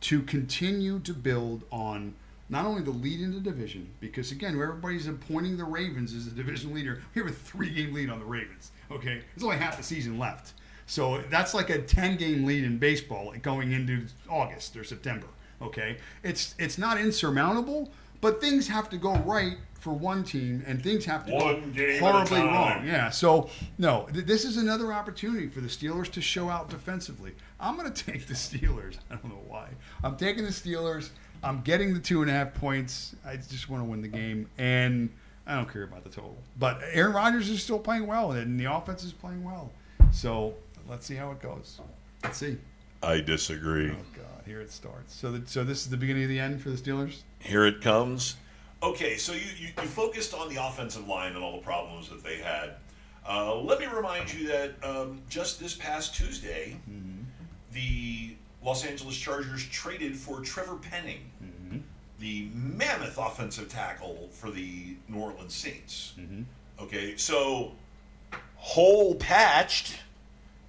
to continue to build on not only the lead in the division, because again, everybody's appointing the Ravens as the division leader. We have a 3-game lead on the Ravens. Okay, there's only half the season left, so that's like a 10-game lead in baseball going into August or September. Okay, it's not insurmountable, but things have to go right for one team, and things have to One go game at a horribly time. wrong. Yeah, so no, this is another opportunity for the Steelers to show out defensively. I'm going to take the Steelers. I don't know why. I'm taking the Steelers. I'm getting the 2.5 points. I just want to win the game, and I don't care about the total. But Aaron Rodgers is still playing well, and the offense is playing well. So let's see how it goes. Let's see. I disagree. Oh God, here it starts. So this is the beginning of the end for the Steelers. Here it comes. Okay, so you focused on the offensive line and all the problems that they had. Let me remind you that just this past Tuesday, the Los Angeles Chargers traded for Trevor Penning, the mammoth offensive tackle for the New Orleans Saints. Okay, so hole patched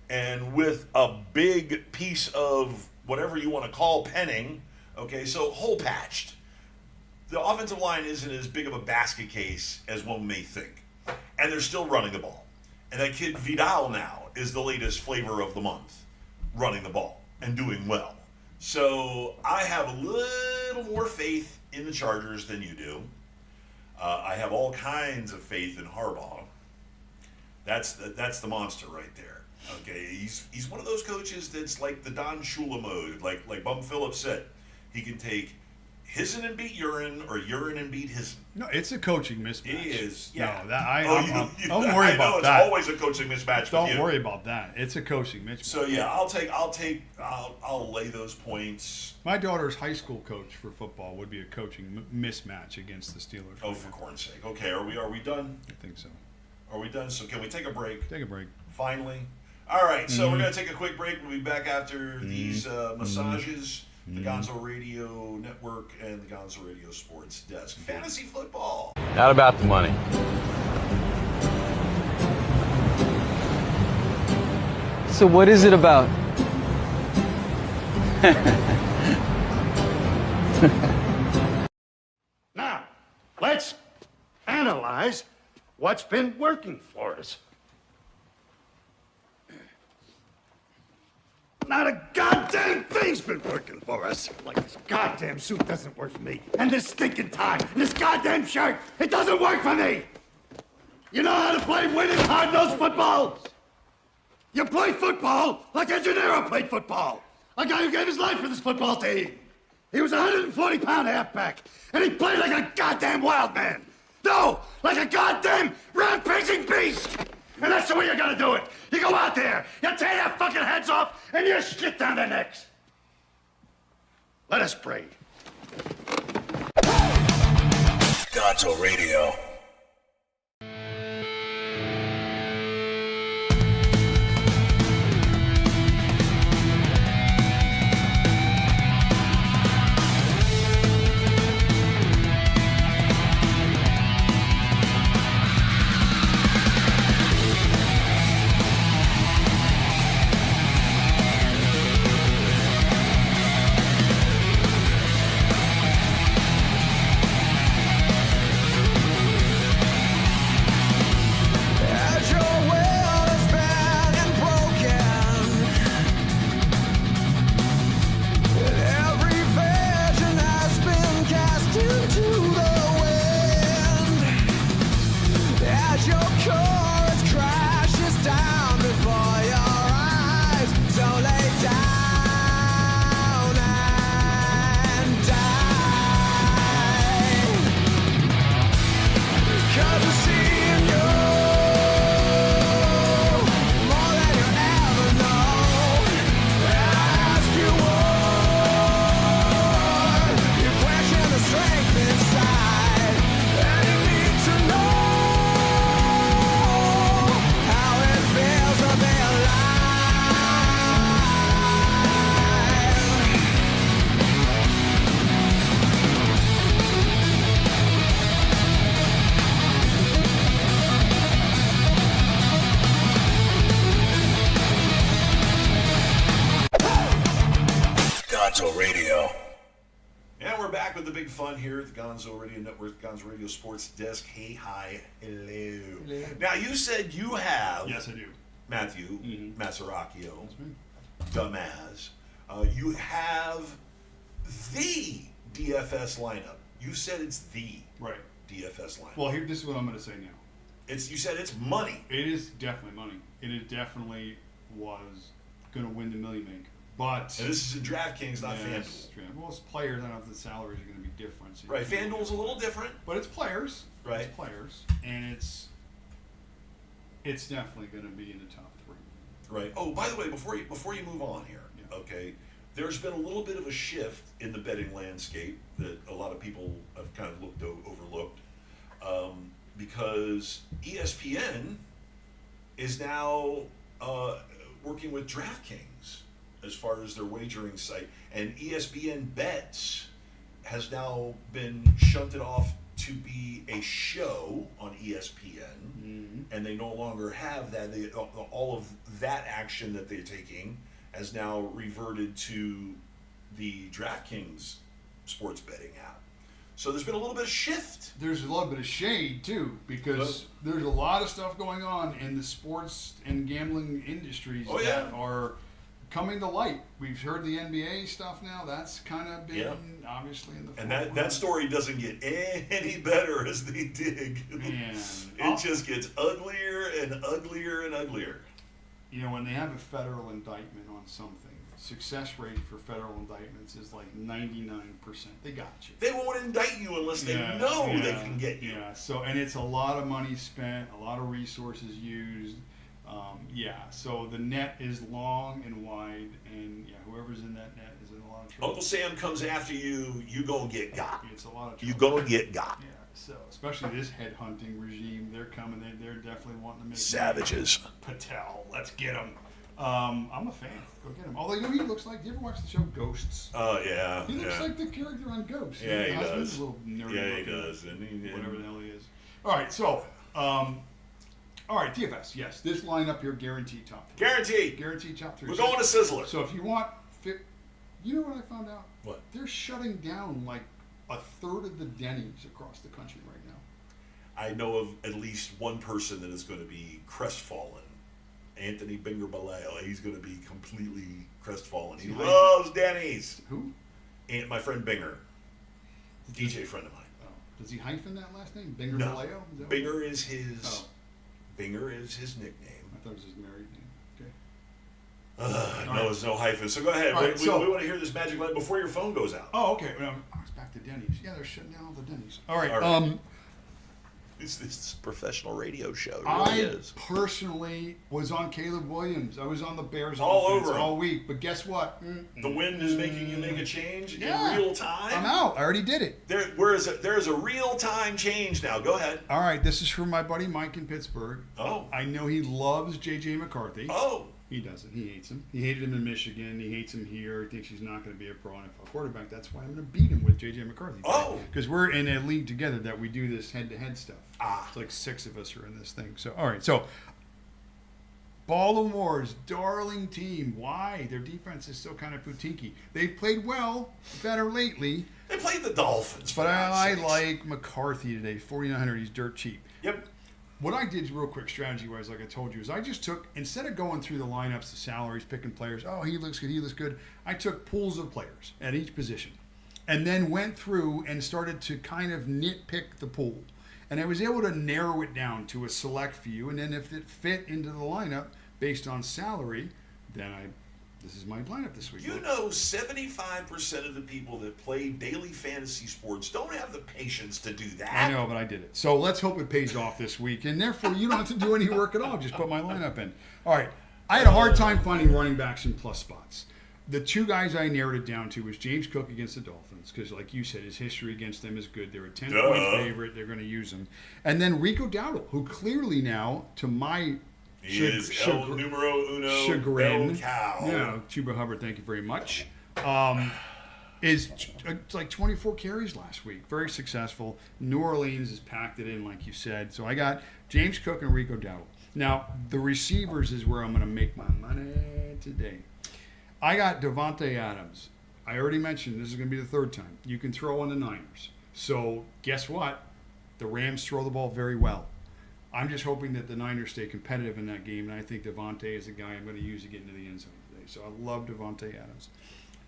and with a big piece of whatever you want to call Penning. Okay, so hole patched. The offensive line isn't as big of a basket case as one may think. And they're still running the ball. And that kid Vidal now is the latest flavor of the month, running the ball and doing well. So I have a little more faith in the Chargers than you do. I have all kinds of faith in Harbaugh. That's the monster right there. Okay, he's one of those coaches that's like the Don Shula mode, like Bum Phillips said. He can take hissin and beat urine, or urine and beat hissin. No, it's a coaching mismatch. He is, yeah. No, don't worry about it's that. It's always a coaching mismatch. Don't worry about that. It's a coaching mismatch. So yeah, I'll lay those points. My daughter's high school coach for football would be a coaching mismatch against the Steelers. Oh, for corn's sake. Okay, are we done? I think so. Are we done? So can we take a break? Take a break. Finally. All right, so we're going to take a quick break. We'll be back after these massages. The Gonzo Radio Network and the Gonzo Radio Sports Desk. Fantasy football. Not about the money. So what is it about? Now, let's analyze what's been working for us. Not a goddamn thing's been working for us. Like this goddamn suit doesn't work for me. And this stinking tie. And this goddamn shirt. It doesn't work for me. You know how to play winning hard-nosed football? You play football like a Gennaro played football. A guy who gave his life for this football team. He was a 140-pound halfback. And he played like a goddamn wild man. No, like a goddamn rampaging beast. And that's the way you're gonna do it. You go out there, you tear their fucking heads off, and you shit down their necks. Let us pray. Gonzo Radio. Gonzo Radio. And we're back with the big fun here at the Gonzo Radio Network, Gonzo Radio Sports Desk. Hey, hi, hello. Now, you said you have... Yes, I do. Matthew Massaracchio, That's me. dumbass. You have the DFS lineup. You said it's the Right. DFS lineup. Well, here, this is what I'm going to say now. You said it's money. It is definitely money. It definitely was going to win the Million Maker. But And this is in DraftKings, not FanDuel. Well, it's players. I don't know if the salaries are going to be different. So Right, FanDuel's a little different. But it's players. Right. It's players. And it's definitely going to be in the top three. Right. Oh, by the way, before you move on here, okay, there's been a little bit of a shift in the betting landscape that a lot of people have kind of overlooked, because ESPN is now working with DraftKings as far as their wagering site, and ESPN Bets has now been shunted off to be a show on ESPN, and they no longer have that. All of that action that they're taking has now reverted to the DraftKings sports betting app. So there's been a little bit of shift. There's a little bit of shade too, because there's a lot of stuff going on in the sports and gambling industries that are coming to light. We've heard the NBA stuff now. That's kind of been obviously in the And forefront. that story doesn't get any better as they dig. Man. It just gets uglier and uglier and uglier. You know, when they have a federal indictment on something, success rate for federal indictments is like 99%. They got you. They won't indict you unless they know they can get you. Yeah, so, and it's a lot of money spent, a lot of resources used. So the net is long and wide, and whoever's in that net is in a lot of trouble. Uncle Sam comes after you, you gonna get got. It's a lot of trouble. You gonna get got. Yeah, so especially this headhunting regime, they're coming. They're definitely wanting to make Savages. Patel. Let's get him. I'm a fan. Go get him. Although, he looks like. Do you ever watch the show Ghosts? Oh yeah. He looks like the character on Ghosts. Yeah, The he husband's does. A little nerdy Yeah, he looking, does. And whatever the hell he is. All right, so. All right, DFS. Yes, this lineup here guaranteed top three. Guaranteed. Guaranteed top three. We're going to Sizzler. So if you want, you know what I found out? What? They're shutting down like a third of the Denny's across the country right now. I know of at least one person that is going to be crestfallen. Anthony Binger Baleo. He's going to be completely crestfallen. He loves Denny's. Who? And my friend Binger. DJ friend of mine. Oh. Does he hyphen that last name? Binger No. Vallejo? Is that Binger is his. Oh. Binger is his nickname. I thought it was his married name. Okay. No, there's no hyphen. So go ahead. All right, we want to hear this magic line before your phone goes out. Oh, okay. It's back to Denny's. Yeah, they're shutting down all the Denny's. All right. All right. It's this professional radio show. It really I is. personally was on Caleb Williams. I was on the Bears All offense over him. all week. But guess what? The wind is making you make a change Yeah. in real time. I'm out. I already did it. There's a real time change now. Go ahead. All right. This is from my buddy Mike in Pittsburgh. Oh. I know he loves J.J. McCarthy. Oh. He doesn't. He hates him. He hated him in Michigan. He hates him here. He thinks he's not going to be a pro NFL quarterback. That's why I'm going to beat him with J.J. McCarthy. Oh. Because we're in a league together that we do this head-to-head stuff. Ah. It's like 6 of us are in this thing. So, all right. So, Baltimore's darling team. Why? Their defense is still kind of boutiquey. They've played well, better lately. They played the Dolphins. But I like McCarthy today. 4,900. He's dirt cheap. Yep. What I did real quick strategy-wise, like I told you, is I just took, instead of going through the lineups, the salaries, picking players, oh, he looks good, I took pools of players at each position and then went through and started to kind of nitpick the pool. And I was able to narrow it down to a select few, and then if it fit into the lineup based on salary, then this is my lineup this week. You know, 75% of the people that play daily fantasy sports don't have the patience to do that. I know, but I did it. So let's hope it pays off this week. And therefore, you don't have to do any work at all. Just put my lineup in. All right. I had a hard time finding running backs in plus spots. The two guys I narrowed it down to was James Cook against the Dolphins, because like you said, his history against them is good. They're a 10-point favorite. They're going to use him. And then Rico Dowdle, who clearly now, to my He is El Numero Uno chagrin. Bell Cow. Yeah, Chuba Hubbard, thank you very much. Is like 24 carries last week. Very successful. New Orleans has packed it in, like you said. So I got James Cook and Rico Dowdle. Now, the receivers is where I'm going to make my money today. I got Devontae Adams. I already mentioned this is going to be the third time. You can throw on the Niners. So guess what? The Rams throw the ball very well. I'm just hoping that the Niners stay competitive in that game, and I think Devontae is the guy I'm going to use to get into the end zone today. So I love Devontae Adams.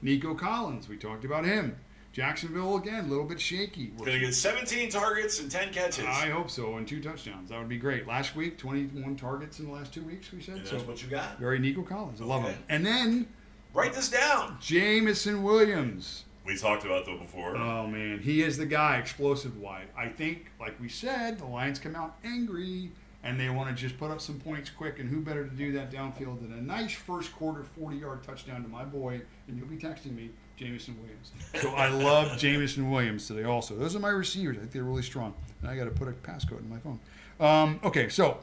Nico Collins, we talked about him. Jacksonville, again, a little bit shaky. Going to get 17 targets and 10 catches. I hope so, and 2 touchdowns. That would be great. Last week, 21 targets in the last 2 weeks, we said. And that's what you got. Very Nico Collins. I love Okay. him. And then Write this down. Jamison Williams. We talked about that before. Oh, man. He is the guy, explosive-wise. I think, like we said, the Lions come out angry, and they want to just put up some points quick, and who better to do that downfield than a nice first quarter 40-yard touchdown to my boy, and you'll be texting me, Jamison Williams. So I love Jamison Williams today also. Those are my receivers. I think they're really strong. And I got to put a passcode in my phone. Okay, so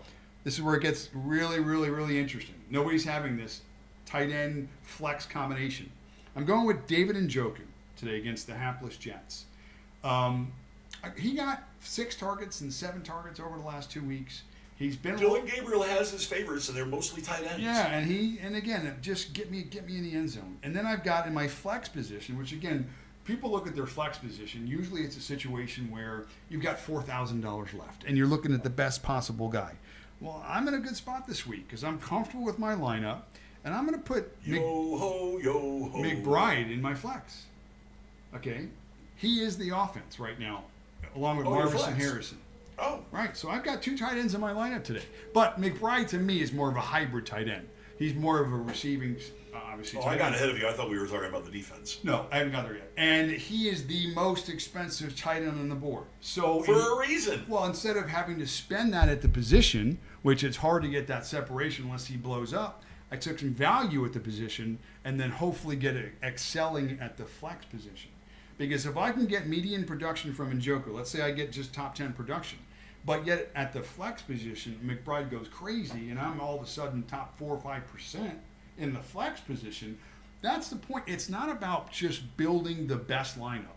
this is where it gets really, really, really interesting. Nobody's having this tight end flex combination. I'm going with David Njoku today against the hapless Jets. He got 6 targets and 7 targets over the last 2 weeks. He's been Dylan Gabriel has his favorites, and they're mostly tight ends. Yeah, and again, just get me in the end zone. And then I've got in my flex position, which again, people look at their flex position. Usually, it's a situation where you've got $4,000 left, and you're looking at the best possible guy. Well, I'm in a good spot this week because I'm comfortable with my lineup, And I'm going to put Yo ho, yo ho. McBride in my flex. Okay? He is the offense right now, along with Oh, your Marvis and flex. Harrison. Oh, Right, so I've got 2 tight ends in my lineup today. But McBride, to me, is more of a hybrid tight end. He's more of a receiving, obviously. oh, tight I got end. ahead of you. I thought we were talking about the defense. No, I haven't got there yet. And he is the most expensive tight end on the board. So For a reason. Well, instead of having to spend that at the position, which it's hard to get that separation unless he blows up, I took some value at the position and then hopefully get it excelling at the flex position. Because if I can get median production from Njoku, let's say I get just top 10 production, but yet at the flex position, McBride goes crazy and I'm all of a sudden top 4 or 5% in the flex position, that's the point. It's not about just building the best lineup.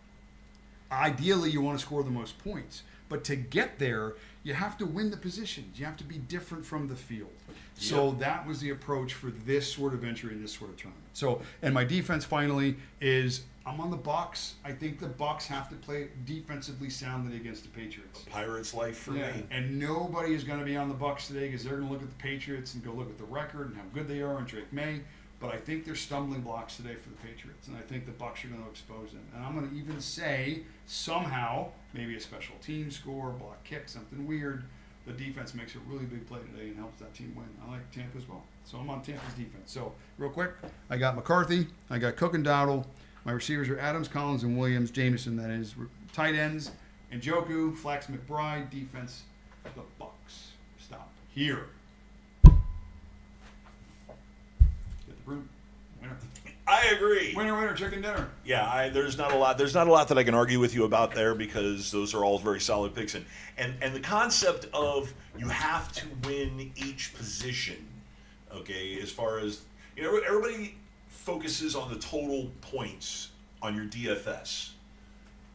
Ideally, you want to score the most points. But to get there, you have to win the positions. You have to be different from the field. So that was the approach for this sort of entry in this sort of tournament. So, and my defense finally is I'm on the Bucs. I think the Bucs have to play defensively soundly against the Patriots. Pirates life for Yeah, me. and nobody is going to be on the Bucs today because they're going to look at the Patriots and go look at the record and how good they are and Drake May. But I think they're stumbling blocks today for the Patriots, and I think the Bucs are going to expose them. And I'm going to even say somehow, maybe a special team score, block kick, something weird. The defense makes a really big play today and helps that team win. I like Tampa as well, so I'm on Tampa's defense. So real quick, I got McCarthy, I got Cook and Dowdle. My receivers are Adams, Collins, and Williams. Jameson, that is. Tight ends, Njoku, Flex, McBride. Defense, the Bucs. Stop here. Get the broom. Winner. I agree. Winner, chicken dinner. Yeah, there's not a lot. There's not a lot that I can argue with you about there because those are all very solid picks. And the concept of you have to win each position, okay, as far as, everybody focuses on the total points on your DFS,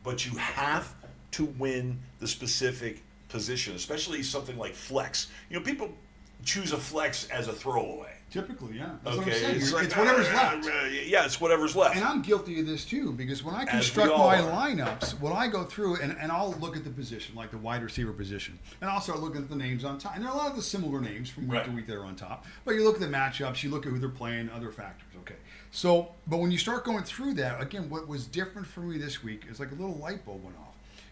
but you have to win the specific position, especially something like flex. People choose a flex as a throwaway. Typically, yeah. That's Okay, what I'm saying. it's like, Whatever's left. Yeah, it's whatever's left. And I'm guilty of this too, because when I As we construct all my are. lineups, when I go through and I'll look at the position, like the wide receiver position, and I'll start looking at the names on top. And there are a lot of the similar names from week to Right. week that are on top. But you look at the matchups, you look at who they're playing, other factors. Okay. So, but when you start going through that, again, what was different for me this week is like a little light bulb went off.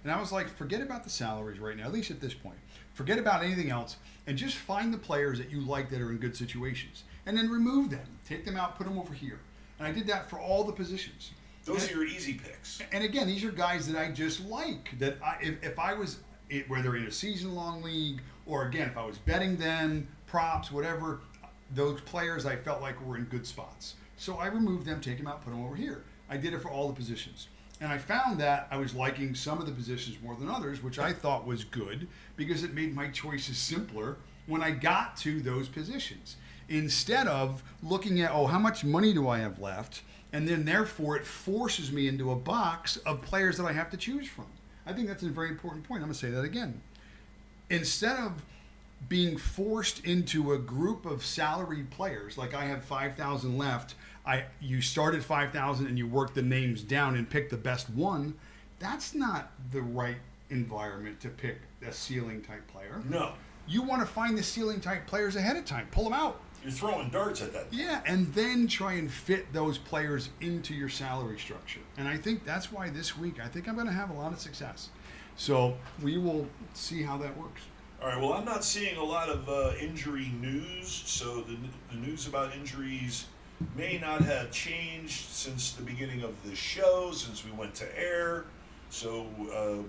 And I was like, forget about the salaries right now, at least at this point. Forget about anything else, and just find the players that you like that are in good situations. And then remove them. Take them out, put them over here. And I did that for all the positions. Those And- are your easy picks. and again, these are guys that I just like. That if I was, whether in a season-long league or again, if I was betting them, props, whatever, those players I felt like were in good spots. So I removed them, take them out, put them over here. I did it for all the positions. And I found that I was liking some of the positions more than others, which I thought was good because it made my choices simpler when I got to those positions. Instead of looking at, how much money do I have left? And then therefore it forces me into a box of players that I have to choose from. I think that's a very important point. I'm going to say that again. Instead of being forced into a group of salaried players, like I have 5,000 left, you start at 5,000 and you work the names down and pick the best one, that's not the right environment to pick a ceiling type player. No. You want to find the ceiling type players ahead of time. Pull them out. You're throwing darts at that. Yeah, and then try and fit those players into your salary structure. And I think that's why this week, I think I'm going to have a lot of success. So we will see how that works. All right, well, I'm not seeing a lot of injury news, so the news about injuries may not have changed since the beginning of the show, since we went to air. So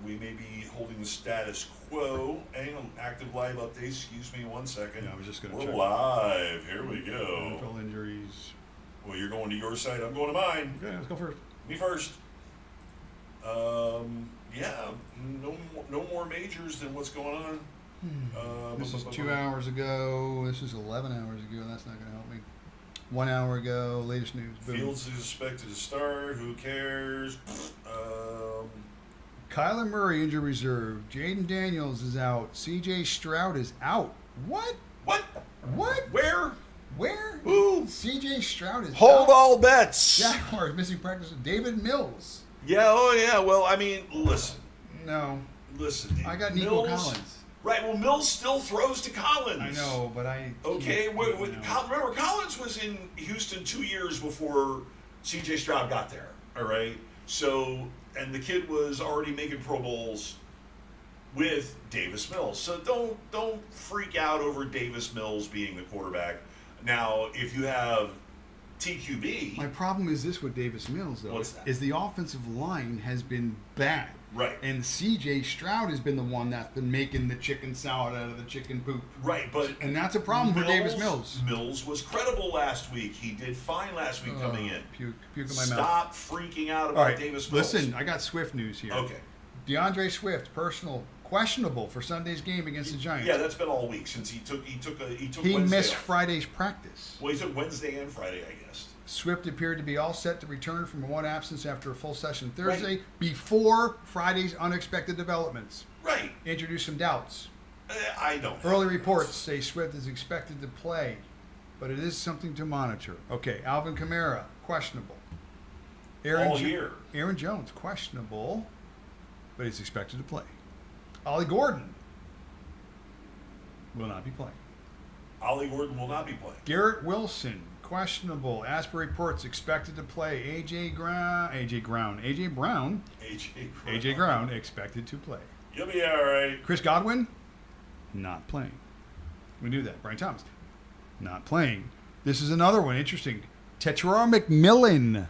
we may be holding the status quo. Hang on, active live update. Excuse me 1 second. Yeah, I was just going to We're check. live. Here we go. NFL injuries. Well, you're going to your side. I'm going to mine. Okay, let's go first. Me first. Yeah, no more majors than what's going on. This is 2 hours ago. This is 11 hours ago. That's not going to help me. 1 hour ago. Latest news. Boom. Fields is expected to start. Who cares? Kyler Murray injury reserve. Jaden Daniels is out. C.J. Stroud is out. What? What? What? Where? Where? Who? C.J. Stroud is Hold out. all bets. Jaguars missing practice with David Mills. Yeah. Oh, yeah. Well, I mean, listen. No. Listen. I got Nico Mills, Collins. Right. Well, Mills still throws to Collins. I know, but I. Okay. can't- Remember, Collins was in Houston 2 years before C.J. Stroud got there. All right. So, and the kid was already making Pro Bowls with Davis Mills. So don't freak out over Davis Mills being the quarterback. Now, if you have TQB, My problem is this with Davis Mills, though. What's that? Is the offensive line has been bad. Right. And C.J. Stroud has been the one that's been making the chicken salad out of the chicken poop. right, but And that's a problem for Davis Mills. Mills was credible last week. He did fine last week coming in. Puke in my mouth. Stop freaking out All about right, Davis Mills. listen, I got Swift news here. Okay. DeAndre Swift, questionable for Sunday's game against the Giants. Yeah, that's been all week since he took He Wednesday missed off. Friday's practice. Well, he took Wednesday and Friday, I guess. Swift appeared to be all set to return from one absence after a full session Right. Thursday before Friday's unexpected developments. Right. Introduced some doubts. I don't. Early reports say Swift is expected to play, but it is something to monitor. Okay, Alvin Kamara, questionable. All year. Aaron Jones, questionable, but he's expected to play. Ollie Gordon will not be playing. Ollie Gordon will not be playing. Garrett Wilson, questionable. As per reports, expected to play. AJ Brown, expected to play. You'll be all right. Chris Godwin, not playing. We knew that. Brian Thomas, not playing. This is another one. Interesting. Tetrara McMillan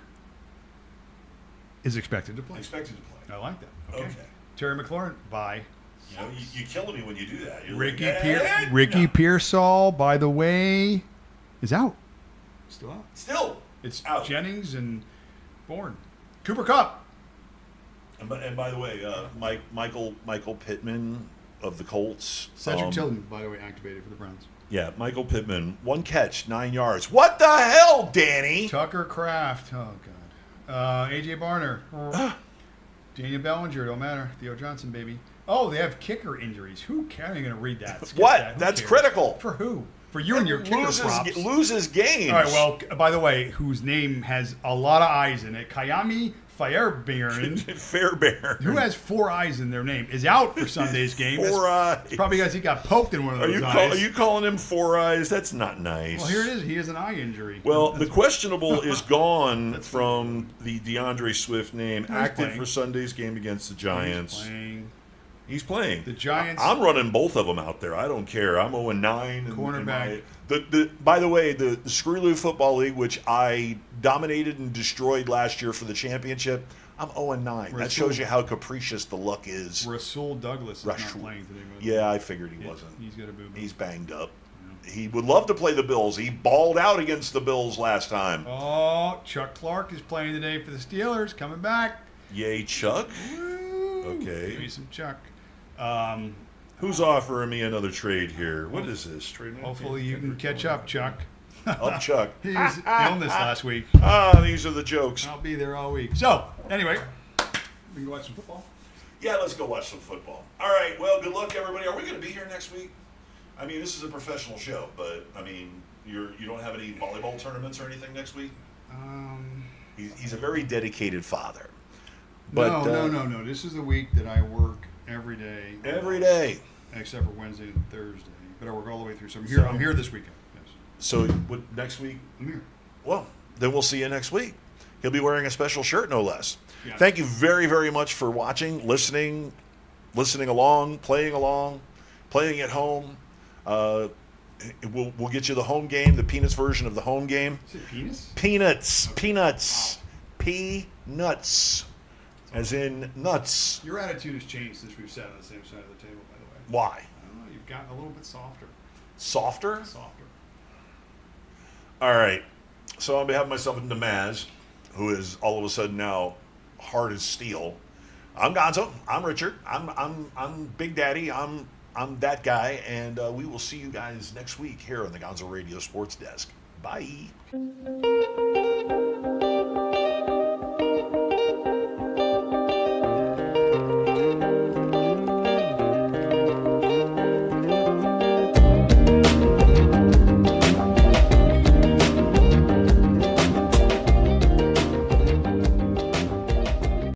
is expected to play. Expected to play. I like that. Okay. Okay. Terry McLaurin, bye. You know, you're killing me when you do that. You're Ricky like, "Eh, Ricky no." Pearsall, by the way, is out. Still out. Still. It's out. Jennings and Bourne. Cooper Kupp. And by the way, Michael Pittman of the Colts. Cedric Tillman, by the way, activated for the Browns. Yeah, Michael Pittman, 1 catch, 9 yards. What the hell, Danny? Tucker Kraft. Oh, God. A.J. Barner. Daniel Bellinger. Don't matter. Theo Johnson, baby. Oh, they have kicker injuries. Who cares? I'm going to read that. Skip What? that. Who That's cares? critical. For who? For you and your kicker props. Loses games. All right, well, by the way, whose name has a lot of eyes in it. Kayami Fairbairn, Fairbairn. who has 4 eyes in their name, is out for Sunday's game. 4 eyes. It's probably because he got poked in one of Are those you eyes. are you calling him 4 eyes? That's not nice. Well, here it is. He has an eye injury. Well, the questionable is gone from the DeAndre Swift name, He's active playing. for Sunday's game against the Giants. He's playing. The Giants. I'm running both of them out there. I don't care. I'm 0-9. Cornerback. By the way, the Screw-Loo Football League, which I dominated and destroyed last year for the championship, I'm 0-9. That shows you how capricious the luck is. Rasul Douglas is not Rasul. playing today. Yeah, I figured he wasn't. He's got a boo-boo. He's banged up. He would love to play the Bills. He balled out against the Bills last time. Oh, Chuck Clark is playing today for the Steelers. Coming back. Yay, Chuck. Woo. Okay. Give me some Chuck. Who's offering me another trade here? What is this? Trade? Hopefully you can catch up, Chuck. Up, Chuck. He was illness last week. These are the jokes. I'll be there all week. So, anyway, we can go watch some football. Yeah, let's go watch some football. All right. Well, good luck, everybody. Are we going to be here next week? I mean, this is a professional show, but I mean, you don't have any volleyball tournaments or anything next week? He's a very dedicated father. But, no. This is the week that I work every day. Every day. Except for Wednesday and Thursday. But I work all the way through. So I'm here this weekend. Yes. So what, next week? I'm here. Well, then we'll see you next week. He'll be wearing a special shirt, no less. Yeah. Thank you very, very much for watching, listening along, playing at home. We'll get you the home game, the Peanuts version of the home game. Is it penis? Peanuts. Peanuts. As in nuts. Your attitude has changed since we've sat on the same side of the table, by the way. Why? I don't know. You've gotten a little bit softer. Softer? Softer. All right. So on behalf of myself and Namaz, who is all of a sudden now hard as steel, I'm Gonzo. I'm Richard. I'm Big Daddy. I'm that guy, and we will see you guys next week here on the Gonzo Radio Sports Desk. Bye.